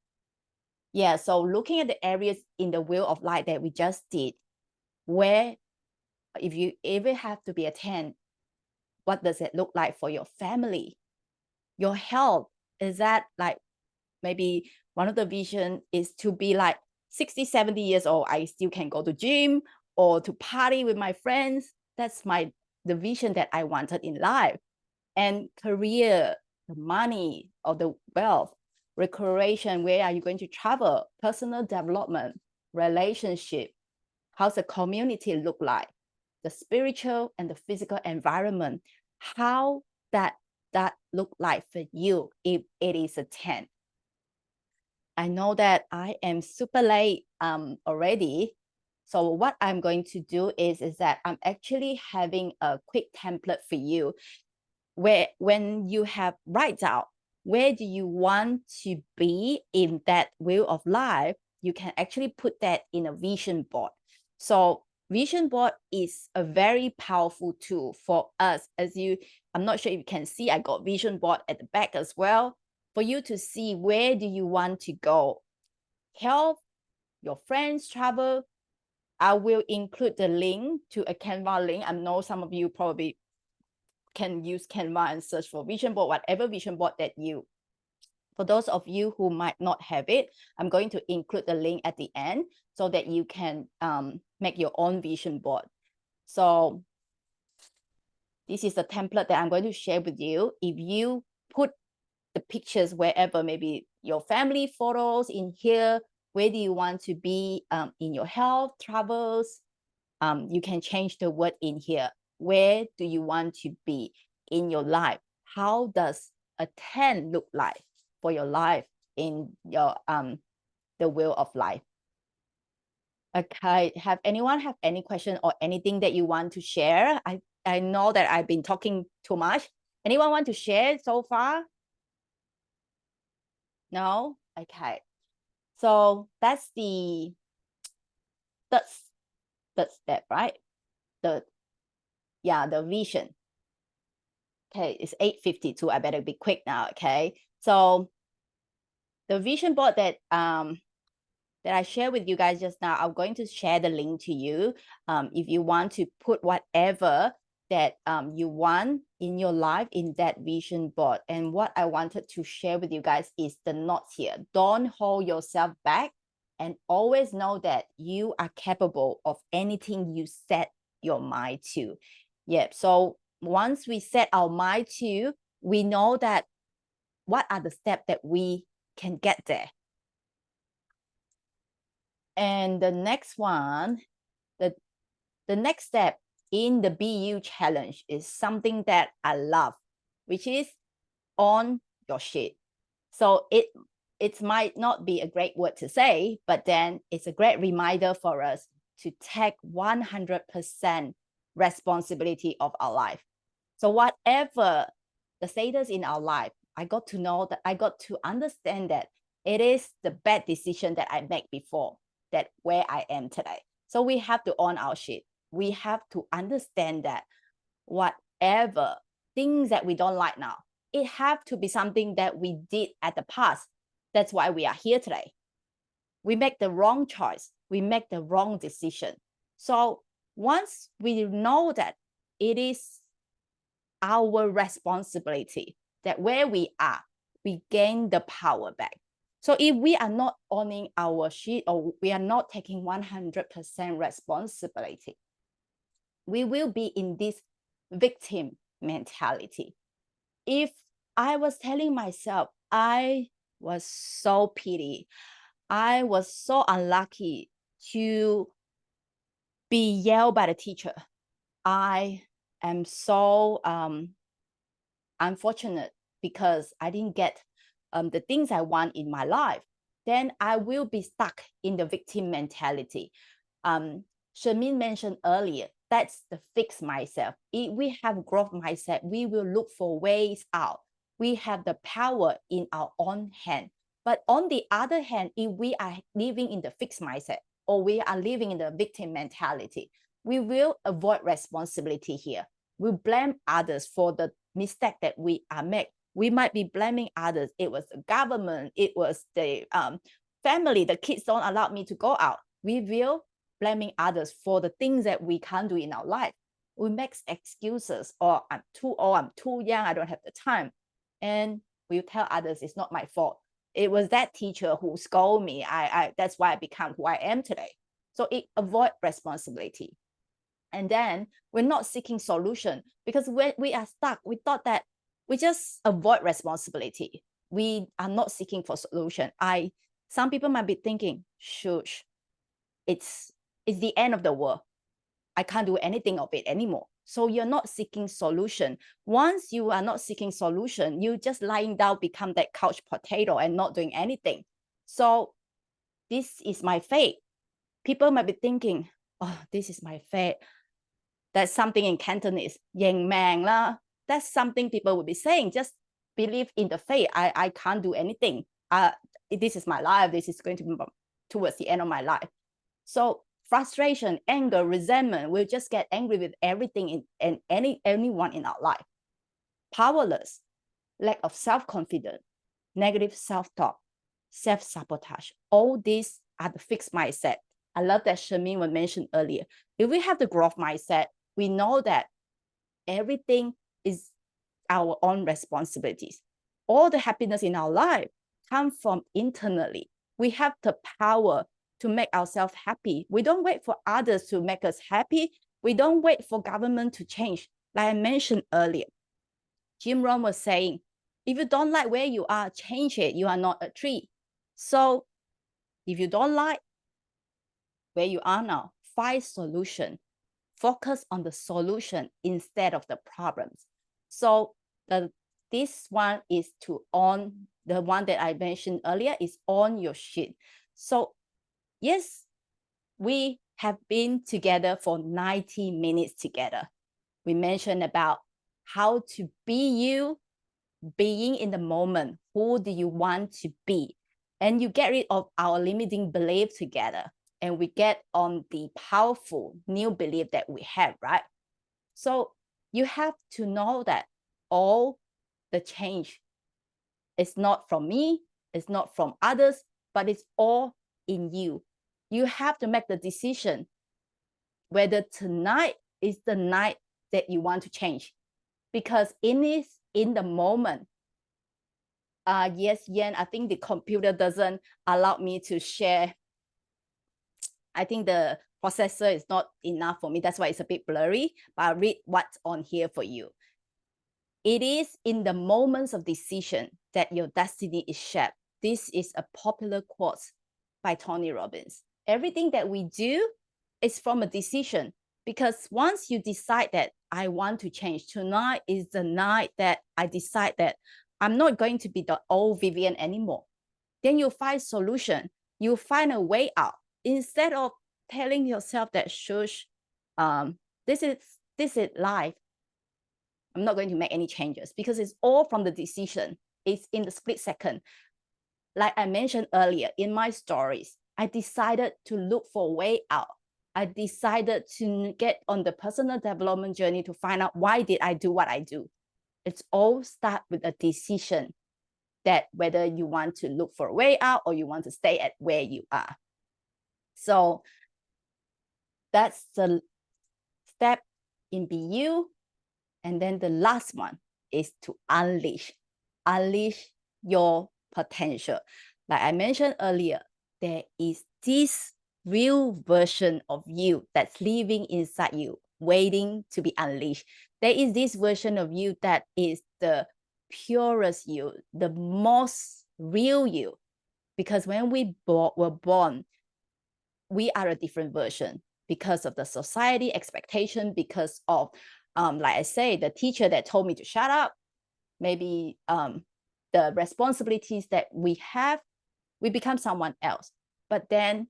S1: Yeah, so looking at the areas in the wheel of life that we just did, where if you ever have to be a 10, what does it look like for your family? Your health, is that like maybe one of the vision is to be like 60, 70 years old, I still can go to gym or to party with my friends. That's the vision that I wanted in life. And career, the money or the wealth, recreation, where are you going to travel, personal development, relationship, how's the community look like, the spiritual and the physical environment, how that look like for you if it is a 10. I know that I am super late already. So what I'm going to do is that I'm actually having a quick template for you, where when you have write down where do you want to be in that wheel of life, you can actually put that in a vision board. So vision board is a very powerful tool for us. I'm not sure if you can see, I got vision board at the back as well, for you to see where do you want to go. Health, your friends, travel. I will include the link to a Canva link. I know some of you probably can use Canva and search for vision board, whatever vision board that you. For those of you who might not have it, I'm going to include the link at the end so that you can make your own vision board. So this is the template that I'm going to share with you. If you put the pictures wherever, maybe your family photos in here, where do you want to be in your health, travels? You can change the word in here. Where do you want to be in your life? How does a 10 look like for your life in your the wheel of life? Okay, have anyone have any question or anything that you want to share? I know that I've been talking too much. Anyone want to share so far? No? Okay. So that's the third step, right? The vision. Okay, it's 8:52. I better be quick now, okay? So the vision board that I shared with you guys just now, I'm going to share the link to you. If you want to put whatever that you want in your life in that vision board. And what I wanted to share with you guys is the notes here. Don't hold yourself back, and always know that you are capable of anything you set your mind to. Yeah, so once we set our mind to, we know that what are the steps that we can get there. And the next one, the next step in the BU challenge is something that I love, which is on your shit. So it might not be a great word to say, but then it's a great reminder for us to take 100% responsibility of our life. So whatever the status in our life, I got to know that, I got to understand that it is the bad decision that I made before that where I am today. So we have to own our shit. We have to understand that whatever things that we don't like now, it have to be something that we did at the past. That's why we are here today. We make the wrong choice. We make the wrong decision. So once we know that it is our responsibility, that where we are, we gain the power back. So if we are not owning our shit, or we are not taking 100% responsibility, we will be in this victim mentality. If I was telling myself, I was so pity, I was so unlucky to be yelled by the teacher, I am so unfortunate because I didn't get the things I want in my life, then I will be stuck in the victim mentality. Shermin mentioned earlier, that's the fixed mindset. If we have growth mindset, we will look for ways out. We have the power in our own hand. But on the other hand, if we are living in the fixed mindset, or we are living in the victim mentality, we will avoid responsibility here. We blame others for the mistake that we are made. We might be blaming others. It was the government, it was the family, the kids don't allow me to go out. We will blaming others for the things that we can't do in our life. We make excuses, or I'm too old, I'm too young, I don't have the time. And we tell others it's not my fault. It was that teacher who scolded me. That's why I become who I am today. So it avoid responsibility. And then we're not seeking solution, because when we are stuck, we thought that we just avoid responsibility. We are not seeking for solution. Some people might be thinking, shush, it's the end of the world. I can't do anything of it anymore. So you're not seeking solution. Once you are not seeking solution, you just lying down, become that couch potato and not doing anything. So this is my fate. People might be thinking, oh, this is my fate. That's something in Cantonese, yang mang la. That's something people would be saying, just believe in the fate. I can't do anything. This is my life. This is going to be towards the end of my life. So frustration, anger, resentment, we'll just get angry with everything and anyone in our life. Powerless, lack of self-confidence, negative self-talk, self-sabotage. All these are the fixed mindset. I love that Shermin was mentioned earlier. If we have the growth mindset, we know that everything is our own responsibilities. All the happiness in our life comes from internally. We have the power to make ourselves happy. We don't wait for others to make us happy. We don't wait for government to change. Like I mentioned earlier, Jim Rohn was saying, if you don't like where you are, change it. You are not a tree. So if you don't like where you are now, find solution. Focus on the solution instead of the problems. So this one is to own, the one that I mentioned earlier is own your shit. So yes, we have been together for 90 minutes together. We mentioned about how to be you, being in the moment. Who do you want to be? And you get rid of our limiting belief together. And we get on the powerful new belief that we have, right? So you have to know that all the change is not from me, it's not from others, but it's all in you. You have to make the decision whether tonight is the night that you want to change. Because in the moment, yes, Yan, I think the computer doesn't allow me to share. I think the processor is not enough for me. That's why it's a bit blurry, but I'll read what's on here for you. It is in the moments of decision that your destiny is shaped. This is a popular quote by Tony Robbins. Everything that we do is from a decision, because once you decide that I want to change, tonight is the night that I decide that I'm not going to be the old Vivian anymore. Then you find solution. You find a way out instead of telling yourself that shush, this is life. I'm not going to make any changes, because it's all from the decision. It's in the split second. Like I mentioned earlier in my stories, I decided to look for a way out. I decided to get on the personal development journey to find out why did I do what I do. It's all start with a decision, that whether you want to look for a way out or you want to stay at where you are. So that's the step in BU. And then the last one is to unleash your potential. Like I mentioned earlier, there is this real version of you that's living inside you, waiting to be unleashed. There is this version of you that is the purest you, the most real you. Because when we were born, we are a different version because of the society expectation, because of, like I say, the teacher that told me to shut up, maybe the responsibilities that we have, we become someone else. But then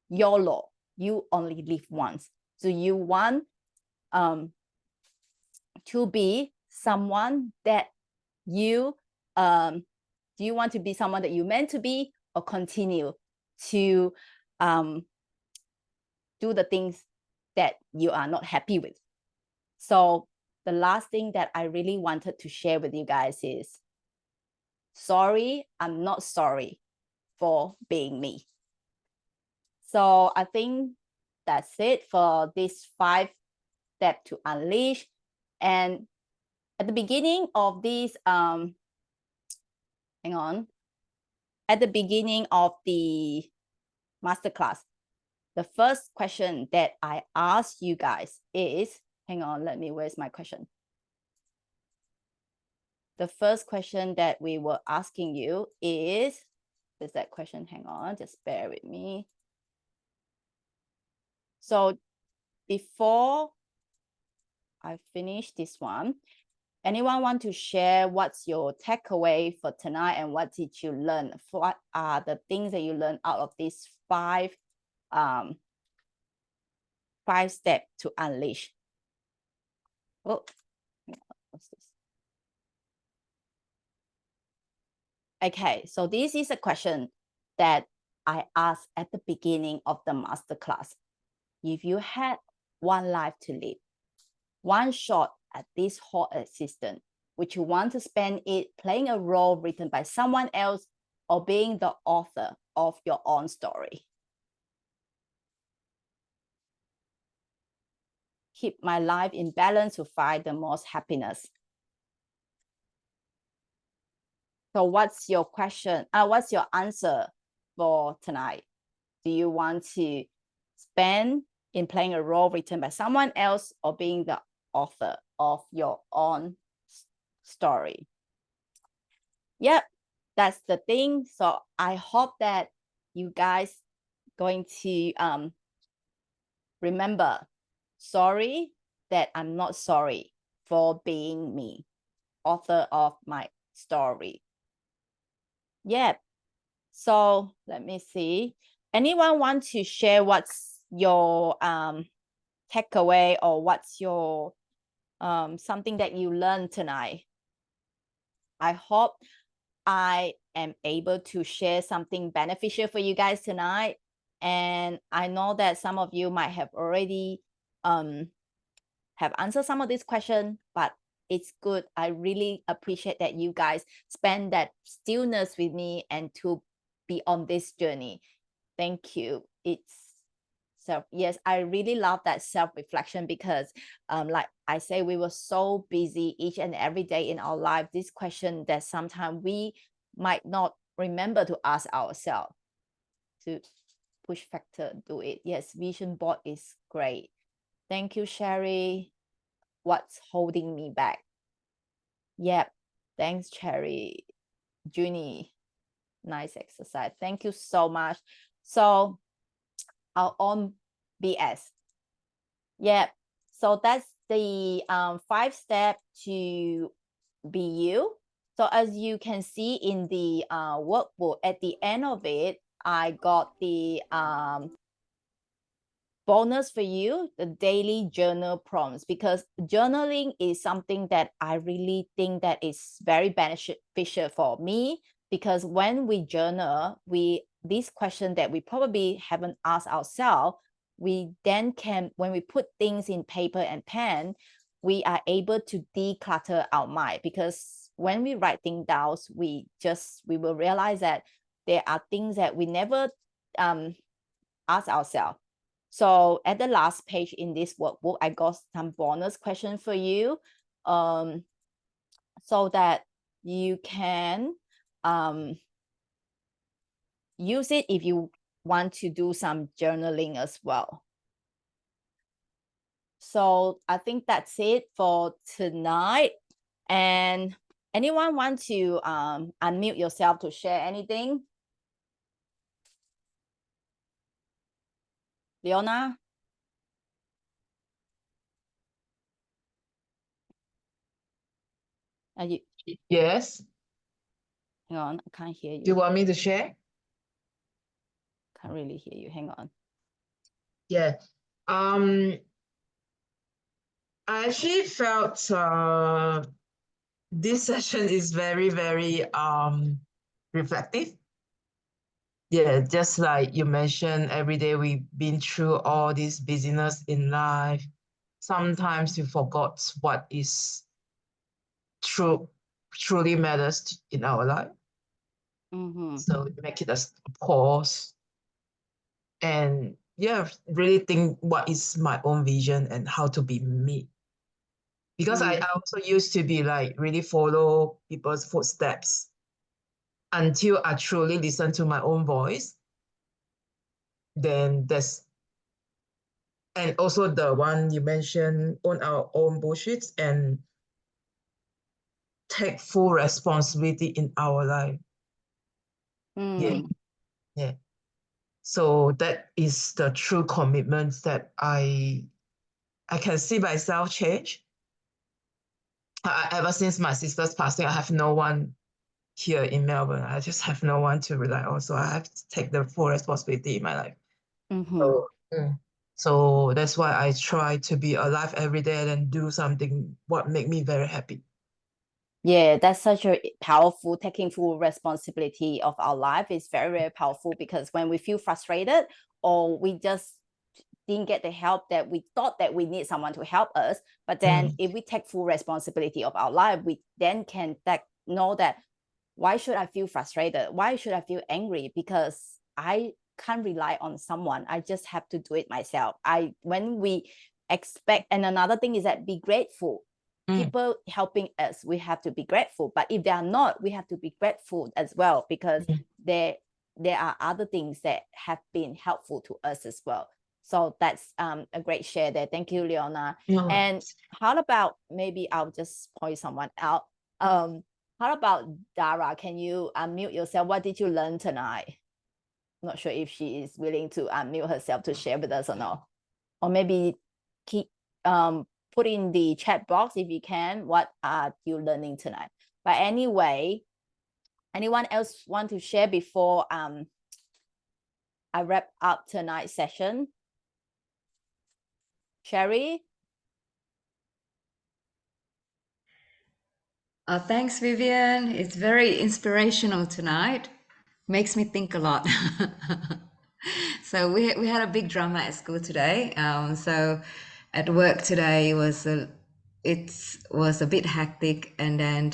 S1: YOLO, you only live once. So you want to be someone that you, do you want to be someone that you meant to be, or continue to do the things that you are not happy with? So the last thing that I really wanted to share with you guys is, sorry, I'm not sorry for being me. So I think that's it for this 5 steps to unleash. And at the beginning of this, at the beginning of the masterclass, the first question that I asked you guys is, where's my question? The first question that we were asking you is that question? Hang on, just bear with me. So before I finish this one, anyone want to share what's your takeaway for tonight, and what did you learn? What are the things that you learned out of these 5 steps to unleash? Oh, what's this? Okay, so this is a question that I asked at the beginning of the masterclass. If you had one life to live, one shot at this whole existence, would you want to spend it playing a role written by someone else, or being the author of your own story? Keep my life in balance to find the most happiness. So what's your question? What's your answer for tonight? Do you want to spend in playing a role written by someone else, or being the author of your own story? Yep, that's the thing. So I hope that you guys going to remember, sorry that I'm not sorry for being me, author of my story. Yep. So let me see. Anyone want to share what's your takeaway, or what's your something that you learned tonight? I hope I am able to share something beneficial for you guys tonight. And I know that some of you might have already have answered some of these questions, but it's good. I really appreciate that you guys spend that stillness with me and to be on this journey. Thank you. Yes, I really love that self-reflection, because like I say, we were so busy each and every day in our life. This question that sometimes we might not remember to ask ourselves, to push factor, do it. Yes, vision board is great. Thank you, Sherry. What's holding me back? Yep. Thanks, Cherry. Junie. Nice exercise. Thank you so much. So our own BS. Yep. So that's the 5 step to be you. So as you can see in the workbook, at the end of it, I got the bonus for you, the daily journal prompts, because journaling is something that I really think that is very beneficial for me, because when we journal, this question that we probably haven't asked ourselves, we then can, when we put things in paper and pen, we are able to declutter our mind, because when we write things down, we will realize that there are things that we never ask ourselves. So at the last page in this workbook, I got some bonus questions for you, so that you can use it if you want to do some journaling as well. So I think that's it for tonight. And anyone want to unmute yourself to share anything? Leona? Are you?
S2: Yes.
S1: Hang on, I can't hear you.
S2: Do you want me to share?
S1: Can't really hear you. Hang on.
S2: Yeah. I actually felt this session is very, very reflective. Yeah, just like you mentioned, every day we've been through all this busyness in life. Sometimes we forgot what is truly matters in our life. So make it a pause and really think what is my own vision and how to be me. Because I also used to be like really follow people's footsteps until I truly listen to my own voice. Then and also the one you mentioned, on our own bullshits and take full responsibility in our life. Yeah. So that is the true commitment that I can see myself change. Ever since my sister's passing, I have no one here in Melbourne. I just have no one to rely on. So I have to take the full responsibility in my life. So that's why I try to be alive every day and do something what make me very happy.
S1: Yeah, that's such a powerful, taking full responsibility of our life is very, very powerful, because when we feel frustrated or we just didn't get the help that we thought that we need someone to help us, but then if we take full responsibility of our life, we then can know that, why should I feel frustrated? Why should I feel angry? Because I can't rely on someone. I just have to do it myself. When we expect, and another thing is that be grateful. People helping us, we have to be grateful. But if they are not, we have to be grateful as well, because there are other things that have been helpful to us as well. So that's a great share there. Thank you, Leona. And how about, maybe I'll just point someone out. How about Dara? Can you unmute yourself? What did you learn tonight? I'm not sure if she is willing to unmute herself to share with us or not. Or maybe keep put in the chat box if you can, what are you learning tonight? But anyway, anyone else want to share before I wrap up tonight's session? Sherry?
S6: Thanks, Vivian. It's very inspirational tonight. Makes me think a lot. So we had a big drama at school today. So at work today it was a bit hectic, and then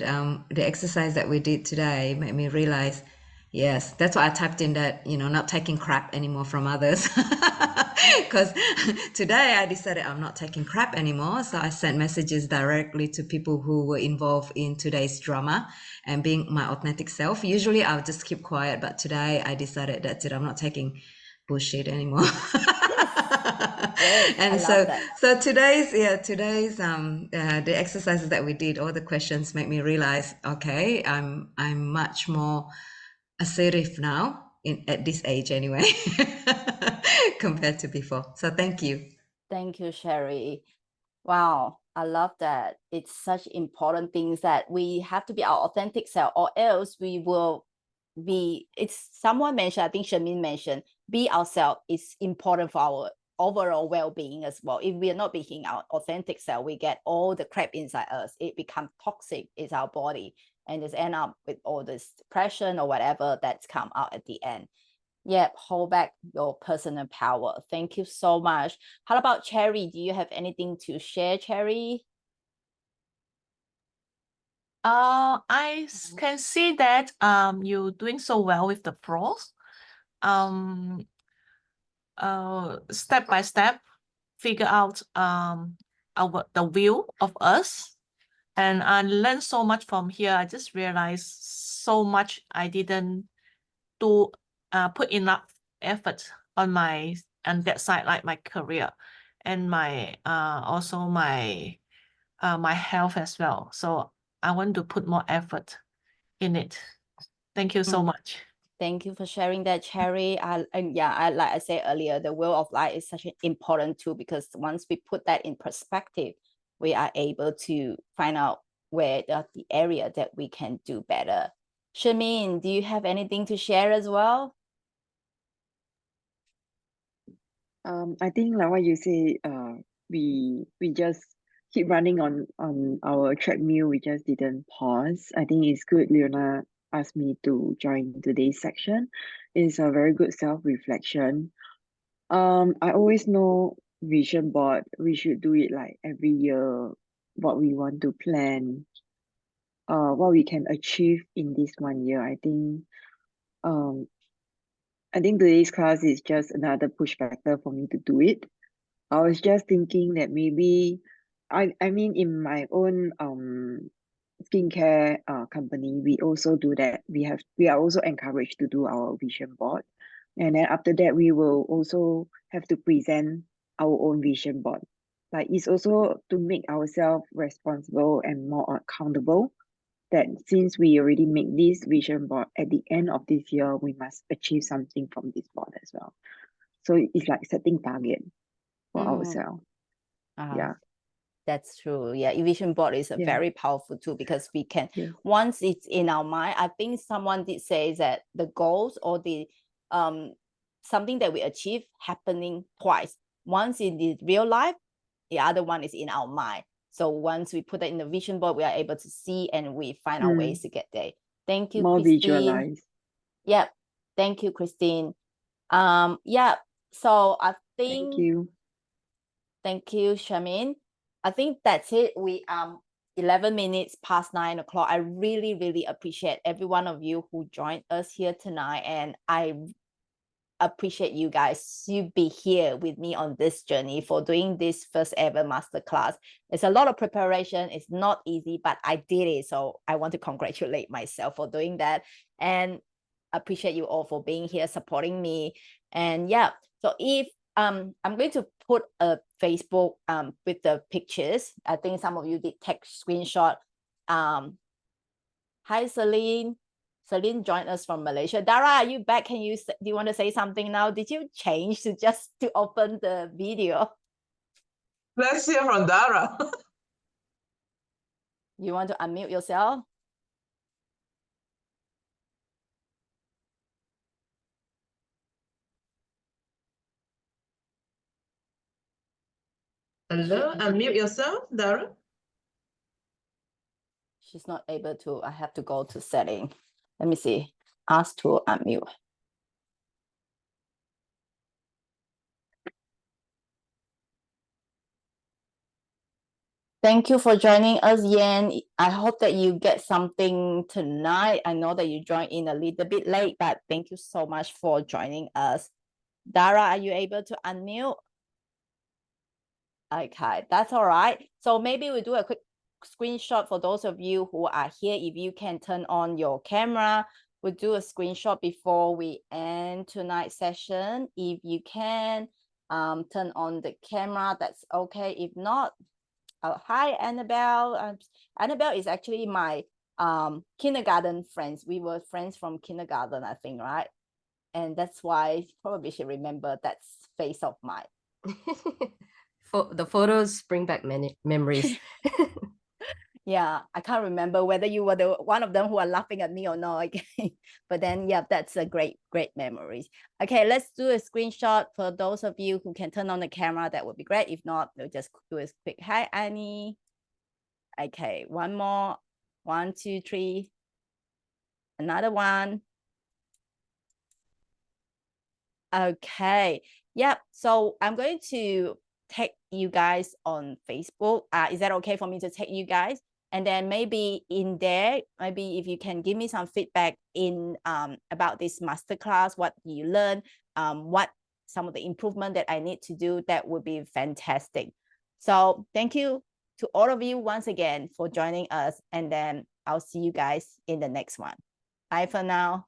S6: the exercise that we did today made me realize, yes, that's why I typed in that, not taking crap anymore from others. Because today I decided I'm not taking crap anymore. So I sent messages directly to people who were involved in today's drama and being my authentic self. Usually I'll just keep quiet, but today I decided that's it. I'm not taking bullshit anymore.
S1: Yes, I
S6: And
S1: love that.
S6: so today's the exercises that we did, all the questions make me realize, okay, I'm much more assertive now at this age anyway, compared to before. So thank you.
S1: Thank you, Sherry. Wow, I love that. It's such important things that we have to be our authentic self, or else we will be. It's someone mentioned, I think Shamin mentioned, be ourselves is important for our overall well-being as well. If we are not being our authentic self, we get all the crap inside us. It becomes toxic. It's our body, and just end up with all this depression or whatever that's come out at the end. Yep, hold back your personal power. Thank you so much. How about Cherry? Do you have anything to share, Cherry?
S7: I can see that you're doing so well with the pros. Step by step, figure out the view of us, and I learned so much from here. I just realized so much I didn't do put enough effort on that side, like my career and my also my health as well. So I want to put more effort in it. Thank you so much.
S1: Thank you for sharing that, Cherry. And yeah, I like I said earlier, the will of life is such an important tool, because once we put that in perspective, we are able to find out where the area that we can do better. Shamin, do you have anything to share as well?
S8: I think like what you say, we just keep running on our treadmill. We just didn't pause. I think it's good Leona asked me to join today's section. It's a very good self-reflection. I always know vision board, we should do it like every year, what we want to plan, what we can achieve in this 1 year. I think today's class is just another push factor for me to do it. I was just thinking that maybe I mean in my own skincare company, we also do that. We are also encouraged to do our vision board. And then after that, we will also have to present our own vision board. Like it's also to make ourselves responsible and more accountable, that since we already make this vision board, at the end of this year, we must achieve something from this board as well. So it's like setting target for ourselves. Yeah.
S1: That's true. Yeah, vision board is a very powerful tool, because we can, once it's in our mind, I think someone did say that the goals or the something that we achieve happening twice. Once in the real life, the other one is in our mind. So once we put that in the vision board, we are able to see and we find our ways to get there. Thank you,
S8: more
S1: Christine.
S8: Visualize.
S1: Yep. Thank you, Christine. Yeah. So I think. Thank you, Shamin. I think that's it. We 11 minutes past 9 o'clock. I really, really appreciate every one of you who joined us here tonight, and I appreciate you guys to be here with me on this journey for doing this first ever masterclass. It's a lot of preparation. It's not easy, but I did it. So I want to congratulate myself for doing that, and appreciate you all for being here, supporting me. And yeah, so if I'm going to put a Facebook with the pictures. I think some of you did take screenshot. Hi, Celine. Celine joined us from Malaysia. Dara, are you back? Do you want to say something now? Did you change to open the video?
S2: Let's hear from Dara.
S1: You want to unmute yourself?
S2: Hello, unmute yourself, Dara.
S1: She's not able to. I have to go to setting. Let me see. Ask to unmute. Thank you for joining us, Yan. I hope that you get something tonight. I know that you joined in a little bit late, but thank you so much for joining us. Dara, are you able to unmute? Okay, that's all right. So maybe we'll do a quick screenshot for those of you who are here. If you can turn on your camera, we'll do a screenshot before we end tonight's session. If you can, turn on the camera, that's okay. If not, hi, Annabelle. Annabelle is actually my kindergarten friends. We were friends from kindergarten, I think, right? And that's why probably she remember that face of mine.
S9: The photos bring back many memories.
S1: Yeah, I can't remember whether you were the one of them who are laughing at me or not. Okay. But then, yeah, that's a great memories. Okay, let's do a screenshot for those of you who can turn on the camera. That would be great. If not, we'll just do a quick hi, Annie. Okay, one more. 1, 2, 3. Another one. Okay. Yep. So I'm going to tag you guys on Facebook. Is that okay for me to tag you guys? And then maybe in there, maybe if you can give me some feedback in about this masterclass, what you learned, what some of the improvement that I need to do, that would be fantastic. So thank you to all of you once again for joining us. And then I'll see you guys in the next one. Bye for now.